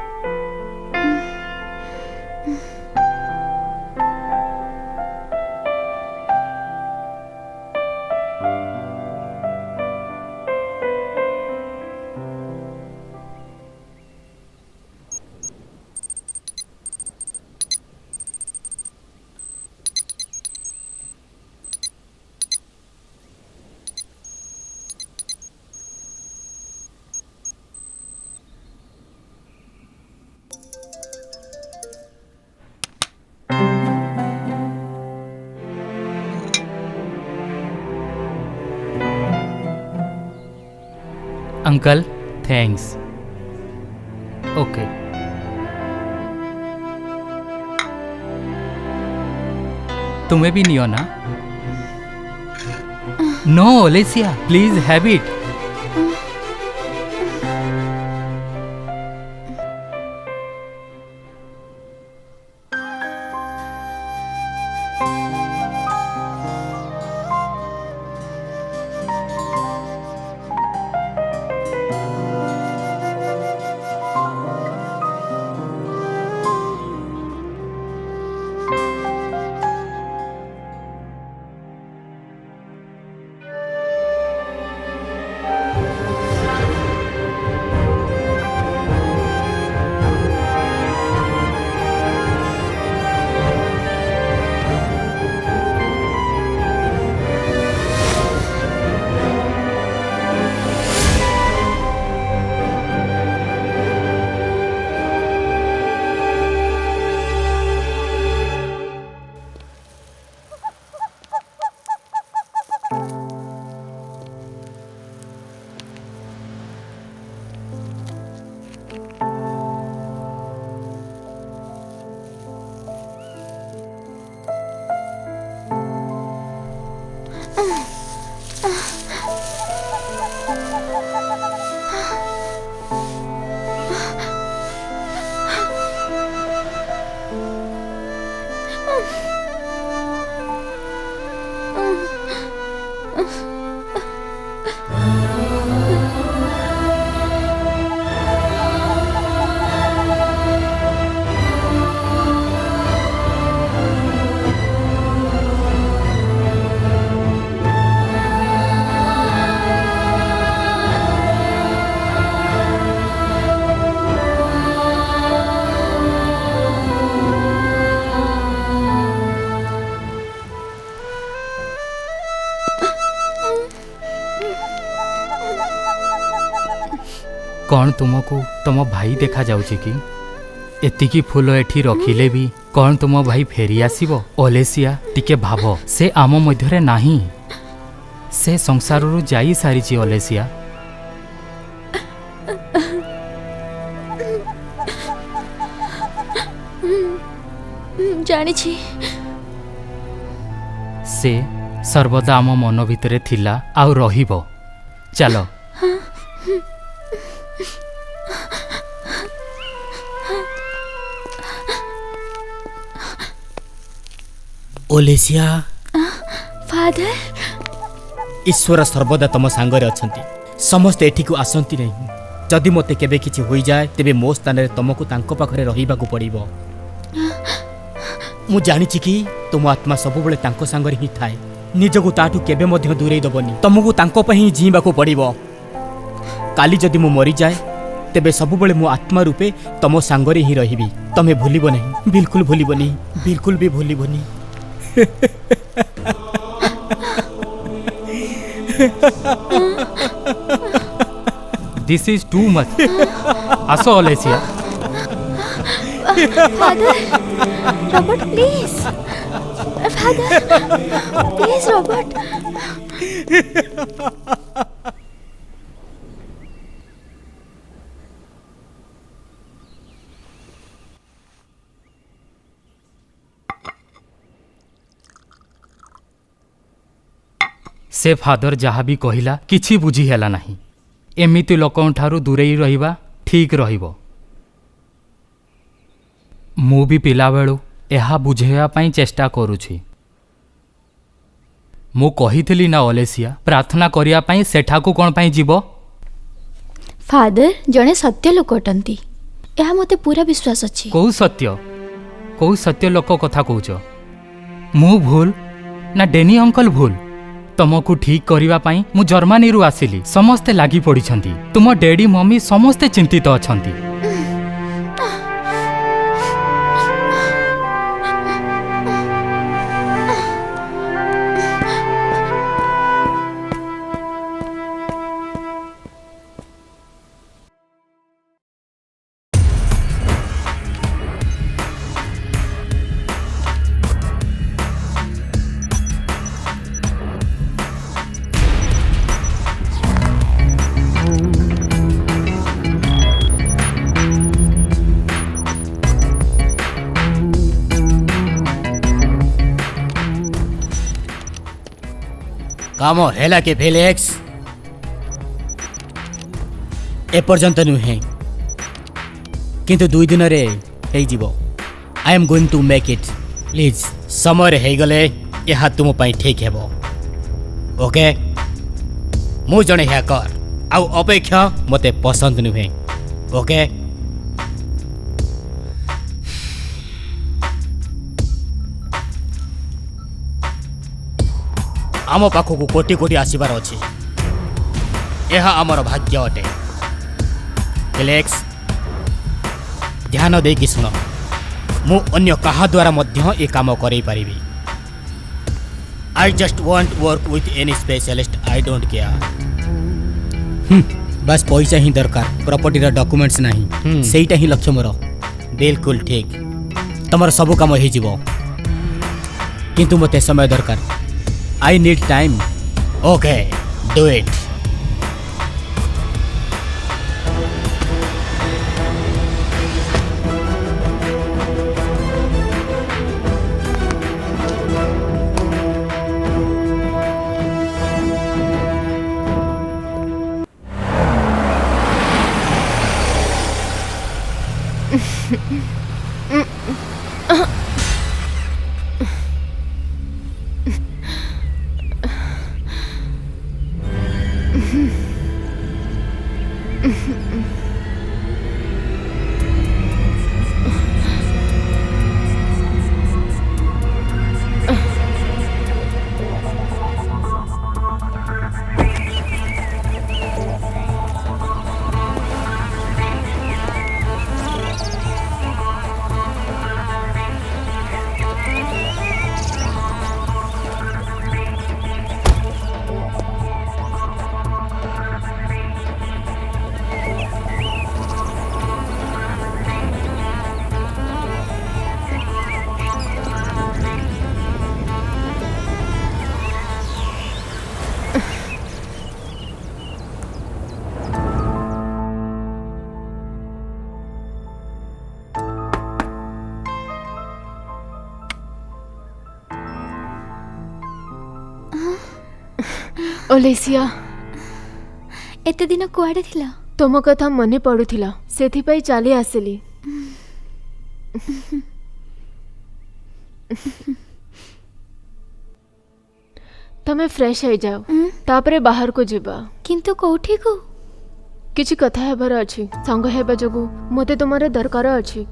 Uncle thanks. ओके तुम्हें भी नियो ना? No Olesia please have it. कौन तुमको तुम भाई देखा जाउछि कि? एतिकी फूल एठी रखिले भी कौन तुम भाई फेरी आसीबो? ओलेसिया टिके भाव से आम मध्यरे नाही, से संसार रु जाई सारिछि। ओलेसिया जानी छी से सर्वदा आम मन भितरे थिला आउ रहिबो। चलो ओलेसिया फादर ईश्वर सर्वदा तम सांगरे अछंती, समस्ते एठी को आसंती नहीं। जदि मते केबे किछि होई जाए तेबे मो स्थान रे तमको तांको पाखरे रहिबा को पड़िबो। मु जानिछि कि तुम आत्मा सब बेले तांको सांगरे ही थाए, निजको ताठू केबे मध्य दूरेई दबनी। तमको तांको पहि जीवा को पड़िबो। काली जदि मु मरि जाए तेबे सब बेले मो आत्मा रूपे तम सांगरे ही रहिबी। तमे भूलिब नहीं, बिल्कुल भूलिब नहीं, बिल्कुल भी भूलिब नहीं। This is too much. आसो Olesia. Father, Robert please, father please Robert. से फादर जहाँ भी कहला किछि बुझी हैला नहीं। एमिति लोकन ठारू दूरेई रहिबा ठीक रहिबो। मु भी पिला बेलू एहा बुझेया पई चेष्टा करूछि। मु कहिथिली ना ओलेसिया प्रार्थना करिया पई सेठाकू कोन पई जीवो। फादर जणे सत्य लोक अटंती, ଏହା ମୋତେ पूरा विश्वास अछि। कौ सत्य लोक कथा कहूच? मु भूल ना डेनी अंकल भूल? तुमको ठीक करिवा पई मु जर्मनी रु आसिली। समस्ते लागी पड़िछंती। तुम डैडी मम्मी समस्ते चिंतित अछंती। काम हेला के फेलेक्स एपर्यंत नुहे किंतु 2 दिन रे हेई जीवो। I am going to make it. Please समय रे हेई गले यह तुम पई ठीक हेबो। ओके मु जणे हैकर आउ अपेक्षा मते पसंद नुहे। ओके आम पाखक कोटी कोटी आसबार अच्छे। यह आमर भाग्य अटे। एलेक्स ध्यान दे कि सुन, मु अन्य कहा द्वारा मध्य ए काम करई पारिबी। I just want work with any specialist. I don't care. बस पैसा ही दरकार, प्रॉपर्टी डॉक्यूमेंट्स नहीं। सेटा ही लक्ष्य मोर। बिल्कुल ठीक। तमर सब काम हो जिवो, किंतु मते समय दरकार। I need time. Okay, do it. ओलेसिया एते दिन कुआडे थिला? तुम कथा मने पड़ुथिला, सेथिपाई चली आसिली। तमे फ्रेश हो जाओ, तापरे बाहर को जीवा। किंतु कोठी को? किछि कथा हेबार अछि। संग हेबा जगु मते तुमारे दरकार अछि।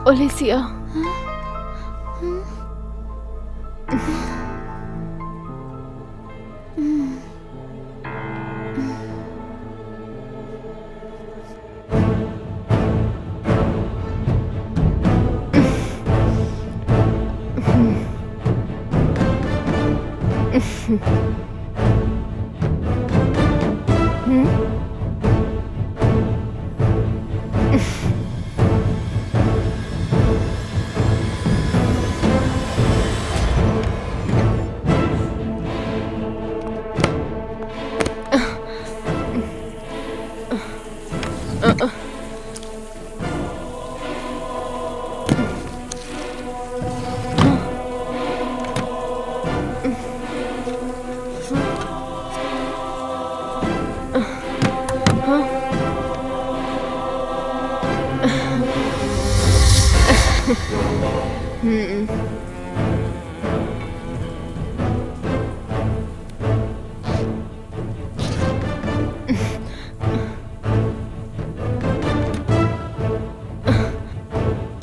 ओलेसिया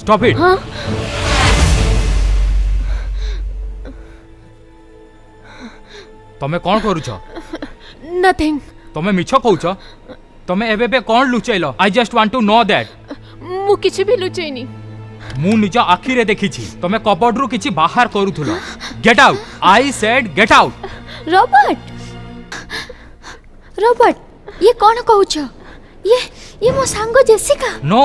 Stop it! तमे कौन करूछ? नथिंग। तमे मिछ कहूछ? तमे एबे कौन लुचैलो? I just want to know that. मु किछि भी लुचैनी। मु निज आखि रे देखिछि तमे कबड रु किछि बाहर करूथुलो। Get out! I said get out! Robert ये कौन कहूछ? ये मो सांगो Jessica. No,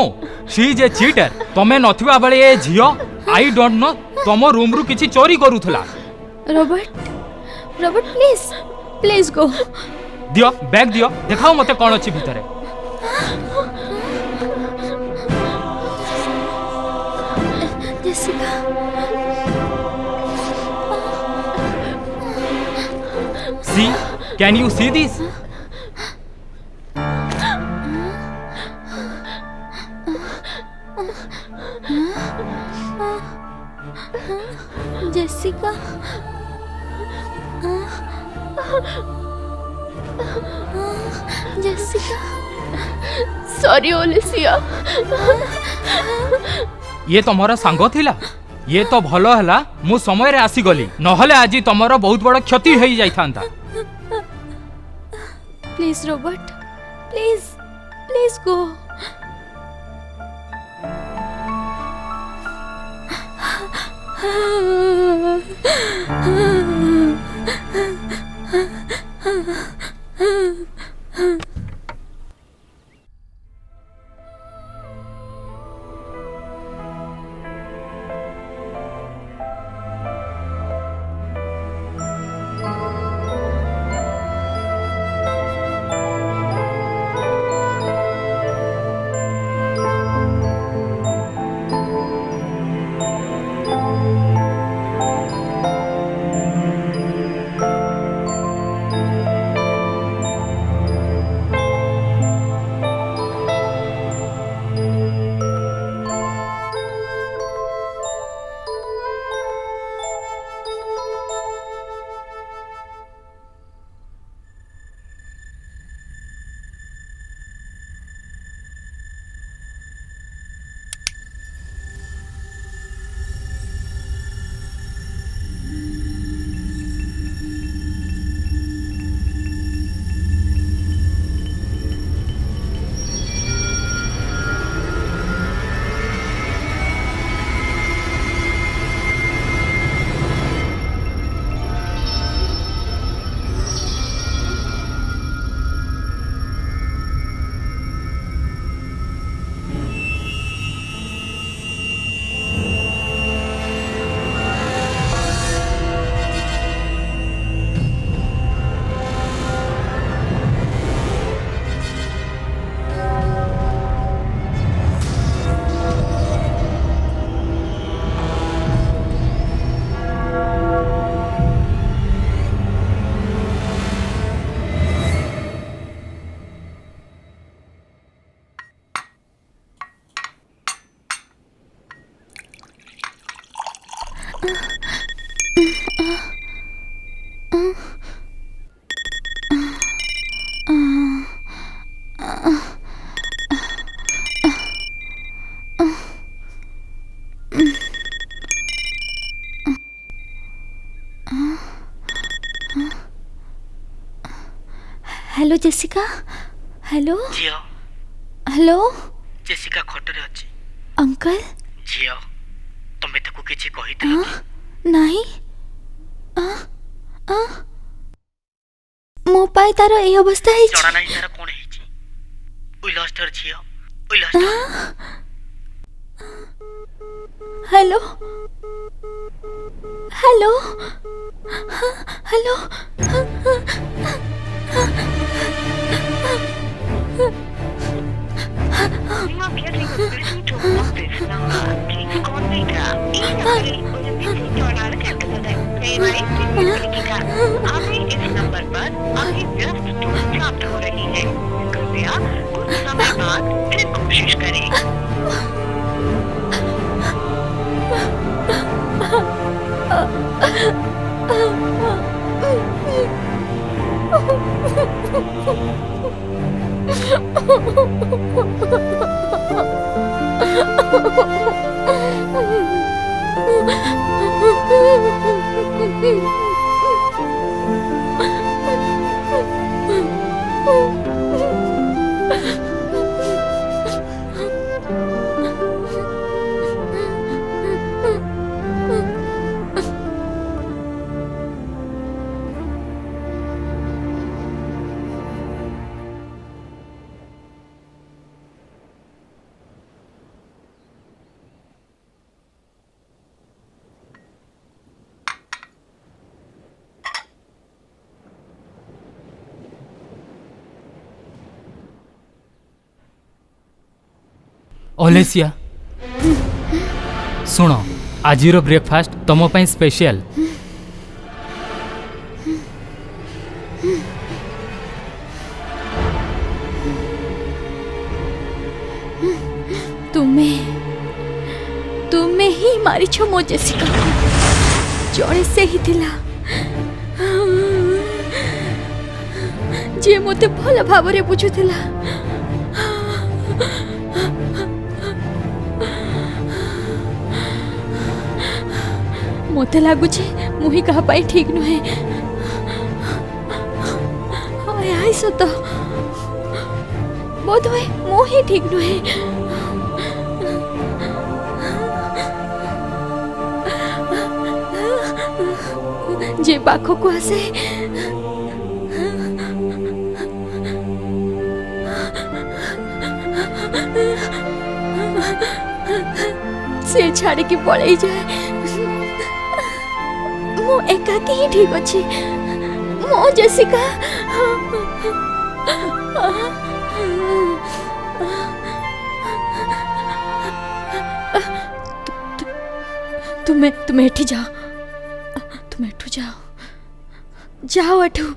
she is a cheater. तमे नथिबा बेले ए झियो आई डोंट नो तमो रूम रु किछि चोरी करूथला। रॉबर्ट प्लीज गो। दियो बैग दियो, देखाओ मते कोन अछि भितरे। Jessica See, can you see this? Jessica Jessica sorry Olesia. ये तमरा सांग थिला? ये तो भलो हला मु समय रे आसी गली, नहले आज तमरा बहुत बड़ क्षति होई जाई थांता। Please Robert, please go. Hello Jessica. Hello झियो। हेलो जेसिका खटरे अछि। अंकल झियो तमे ताको किछि कहितलो कि? नहीं ମୋ ପାଇଁ ତାର এই ଅବସ୍ଥା ହେଇଛି। ଜଣା ନାହିଁ ତାର କଣ ହେଇଛି। We lost her ଝିଅ। We lost her। Hello hello hello We are getting a busy tone of this number. Please call later. ഈ നമ്പറിൽ ഒരു busy tone ആണ് കേൾക്കുന്നത്. ദയവായി പിന്നീട് വിളിക്കുക. अभी इस नंबर पर अभी व्यस्त टोन प्राप्त हो रही है। कृपया कुछ समय बाद फिर कोशिश करें। ओलेसिया शुण आज ब्रेकफास्ट तुम स्पेशल तुम्हें ही मारी छो मो जेसिका जड़े से ही थिला जे मोते भल भाव रे बुझुथिला मते लागुचे मुही कहा पाई ठीक नुहे आई सत बोध हुए मुही ठीक नुहे जे पाखो को आसे से छाड़ के पड़े जाए मो एकाकी ही ठीक अच्छी मो जेसिका तुम्हें एठी जाओ तुम एठू जाओ जाओ एठू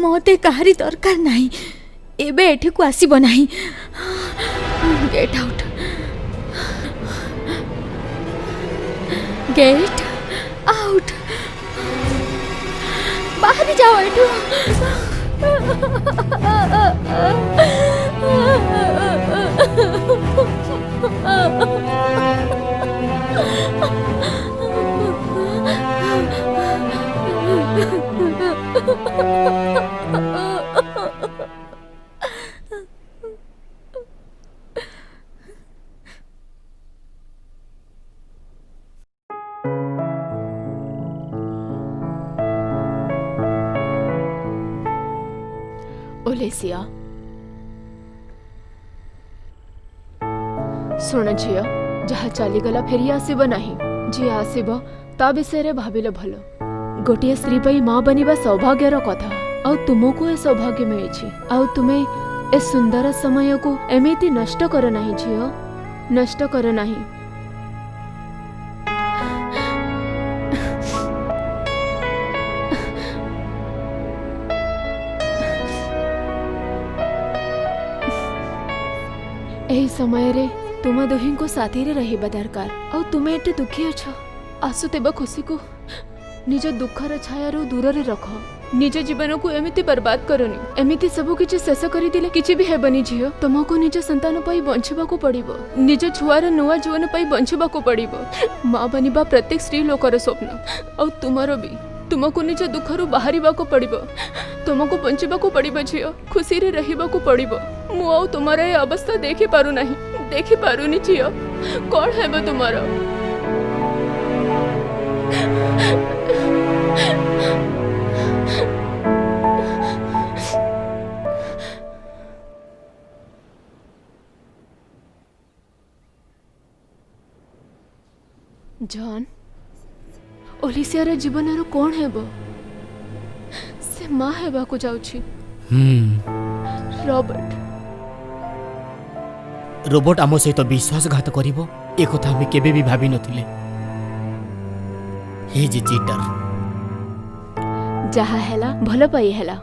मते कहारी दरकार नहीं एबे एठी को आसीबो नहीं गेट आउट गेट आउट बाहर जाओ एठू ओलेसिया शुण झील जहाँ चलीगला फेरी आसब नहीं जी आसब ता विषय भाविले भल गोटे स्त्री पाई माँ बनिबा सौभाग्यर कथा आ तुमको ए सौभाग्य मिली आ तुमे ए सुंदर समय को एमिति नष्ट कर नहीं झील नष्ट कर नहीं एही समय रे तुम दुही को साथी रे रहिबा दरकार आ तुमे एटे दुखी अछ आसुतेबा खुशी को निज दुखर छाया रो दूर रे रख निज जीवन को एमिति बर्बाद करनी एमिति सब किछि शेष करि दिले किछि भी हेबनी झियो तुमको निज संतान पई बंचबा को पड़िबो निज छुआर नुआ जीवन पई बंचबा को पड़िबो मां बनिबा प्रत्येक स्त्री लोकर स्वप्न आ तुमरो भी तुमको निज दुखरु बाहरिबा को पड़िबो तुमको बंचबा को पड़िबो झियो खुशी रे रहिबा को पड़िबो मु आ तुमार ए अवस्था देखि पारु नाही देखि पारुनी झियो कोन हेबो तुमारो जॉन ओलिसियार जीवन कौन हेबो से माँ हेबा को जाउछि रॉबर्ट रोबोट आम सहित विश्वासघात करिवो ए कथा हम केबे भी भाबी नथिले हे जे चीटर जहा हैला भल पाई हैला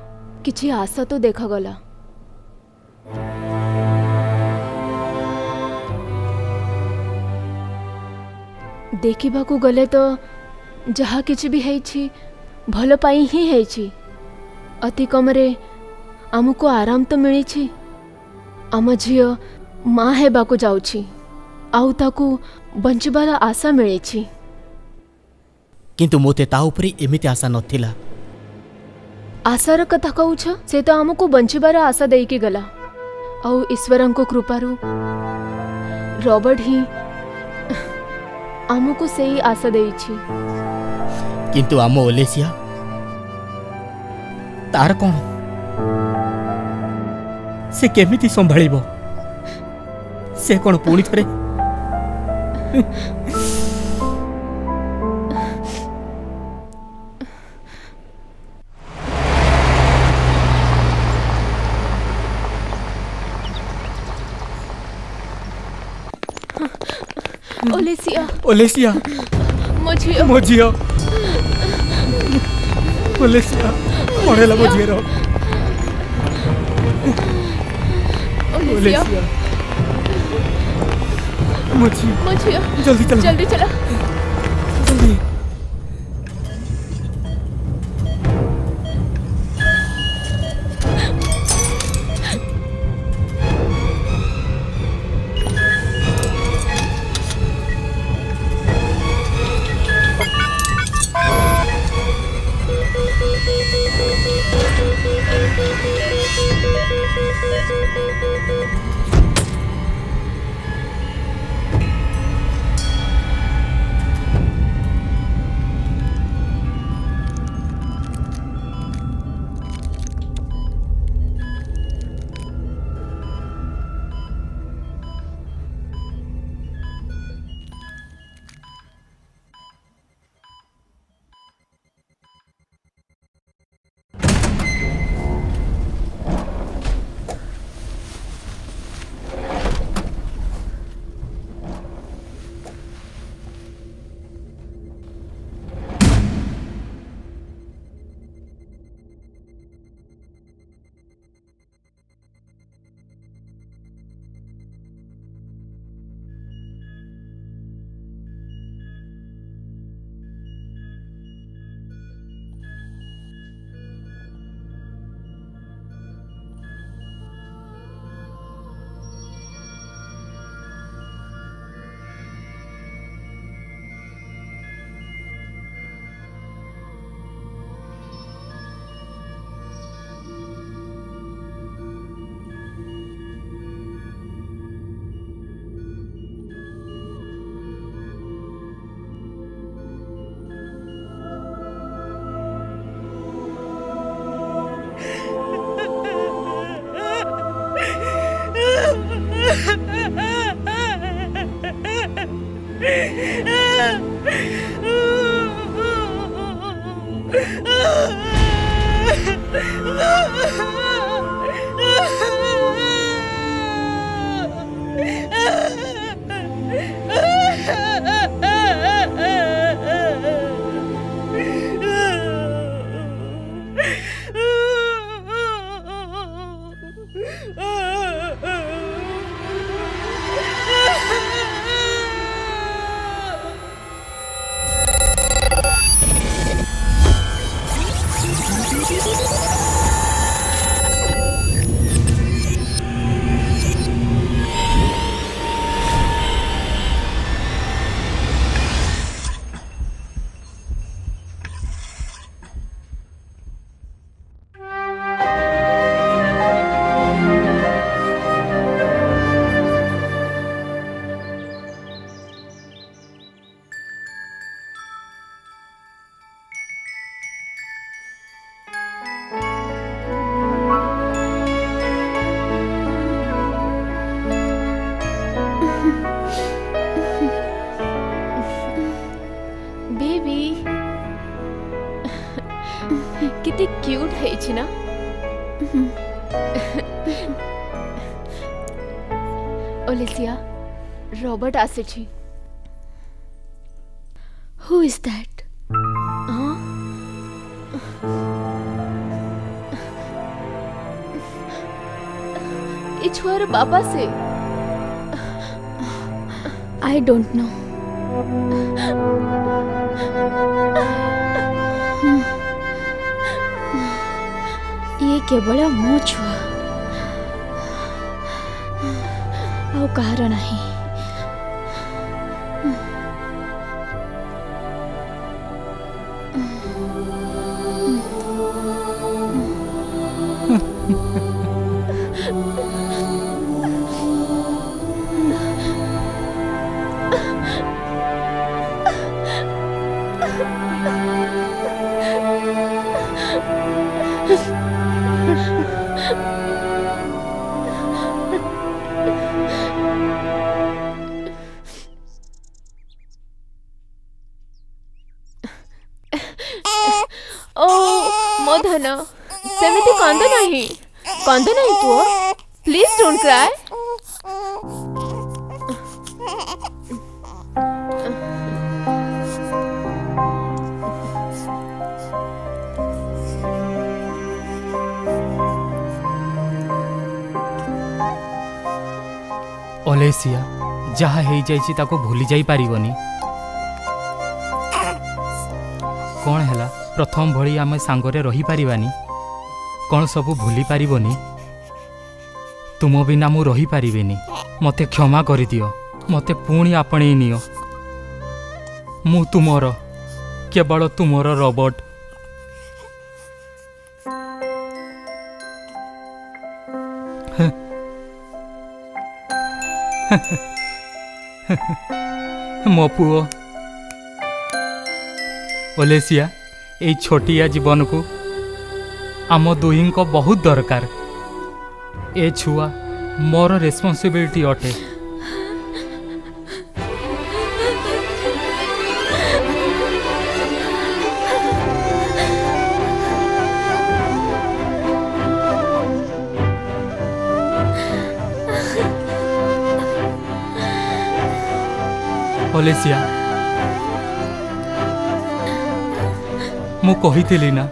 किछि आशा तो देखा गला देखिबा को गले तो जहा किछि भी हेछि भल पाई ही हेछि अति कमरे आमको आराम तो मिली आम झियो माँ हेबा को जाउछि आउ ताकू बंचबार आशा मिली किंतु मोते ता उपरे एमिति आशा नथिला आशार कथा कहूछ से तो आमको बंचबार आशा देकी गला आउ ईश्वरन को कृपारु रॉबर्ट ही आमको से ही आशा देइछि किंतु आम ओलेसिया तार कौन से केमिति संभाळिबो से कौन पुणी थरे ओलेसिया ओलेसिया मोजियो ओलेसिया पढ़ेला मोजियो रो ओलेसिया मोजियो जल्दी चलो जल्दी चला जल्दी अछि ना ओलेसिया रॉबर्ट आसेछि Who is that? ए छुआर बाबा से I don't know. ये केवल मो छुआ ଆଉ କାହାର ନାହିଁ। ओ मो धन सेमिति कांद नहीं पुओ प्लीज डोंट क्राई ओलेसिया जहा हेई जाइछि ताको भूली जाई पारिबनी। कौन हैला प्रथम भली आमे सांगरे रही पारिबानी? कौन सबू भूली पारिबनी? तुम बिना मु रही पारिबेनी। मते क्षमा करि दियो, मते पुणी आपणे नियो। मु तुमर केवल तुमर रॉबर्ट। मो पुओ ओलेसिया ए छोटिया जीवन को आम दुही को बहुत दरकार। ए छुआ मोर रेस्पॉन्सिबिलिटी अटे। ओलेसिया मु कहिथिली ना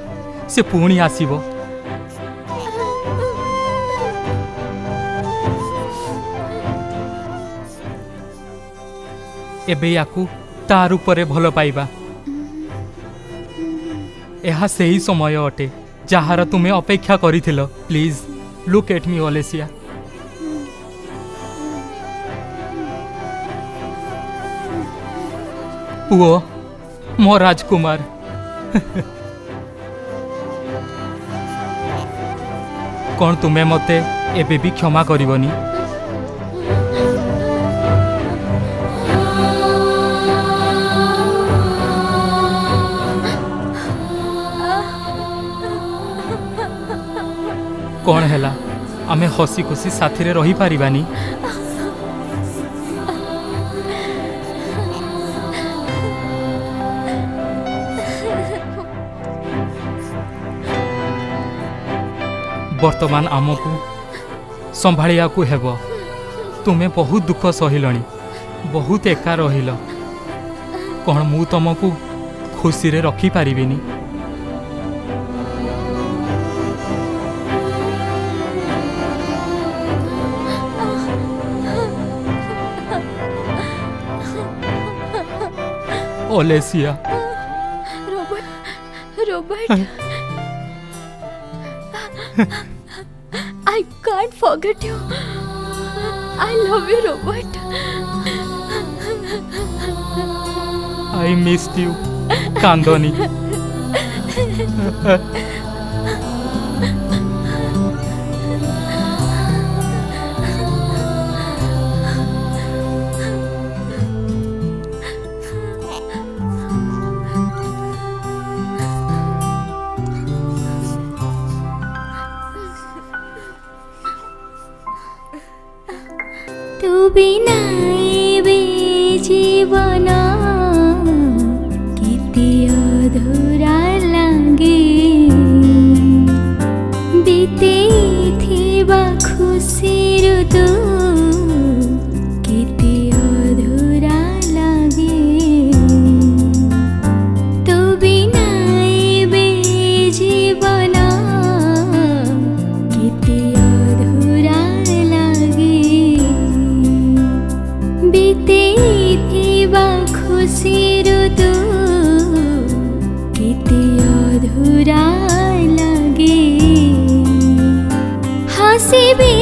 से पुणी आसीबो। एबे याकू तार उपरे भल पाइबा। एहा सेही समय अटे जहार तुमे अपेक्षा करिथिलो। Please look at me Olesia. पुओ मो राजकुमार। कौन तुमे मते एबे भी क्षमा करिवनी? कौन हैला आमे हसी खुशी साथी रे रही पारिबानी? वर्तमान आमको संभालिया को हेब। तुमे बहुत दुख सहिलणी, बहुत एका रहिल। कौन मु तुमको खुशी रे रखी पारिबिनी? ओलेसिया Robert, I can't forget you. I love you, Robert. I missed you, कांदोनी। तू बिना बे जीवन केते अधूरा लागे। बीतेथिबा खुशी ऋतु केते अधूरा लागे तो बिना एबे जीवन केते अधूरा लागे बीतेथिबा खुशी ऋतु केते अधूरा लागे हसी भी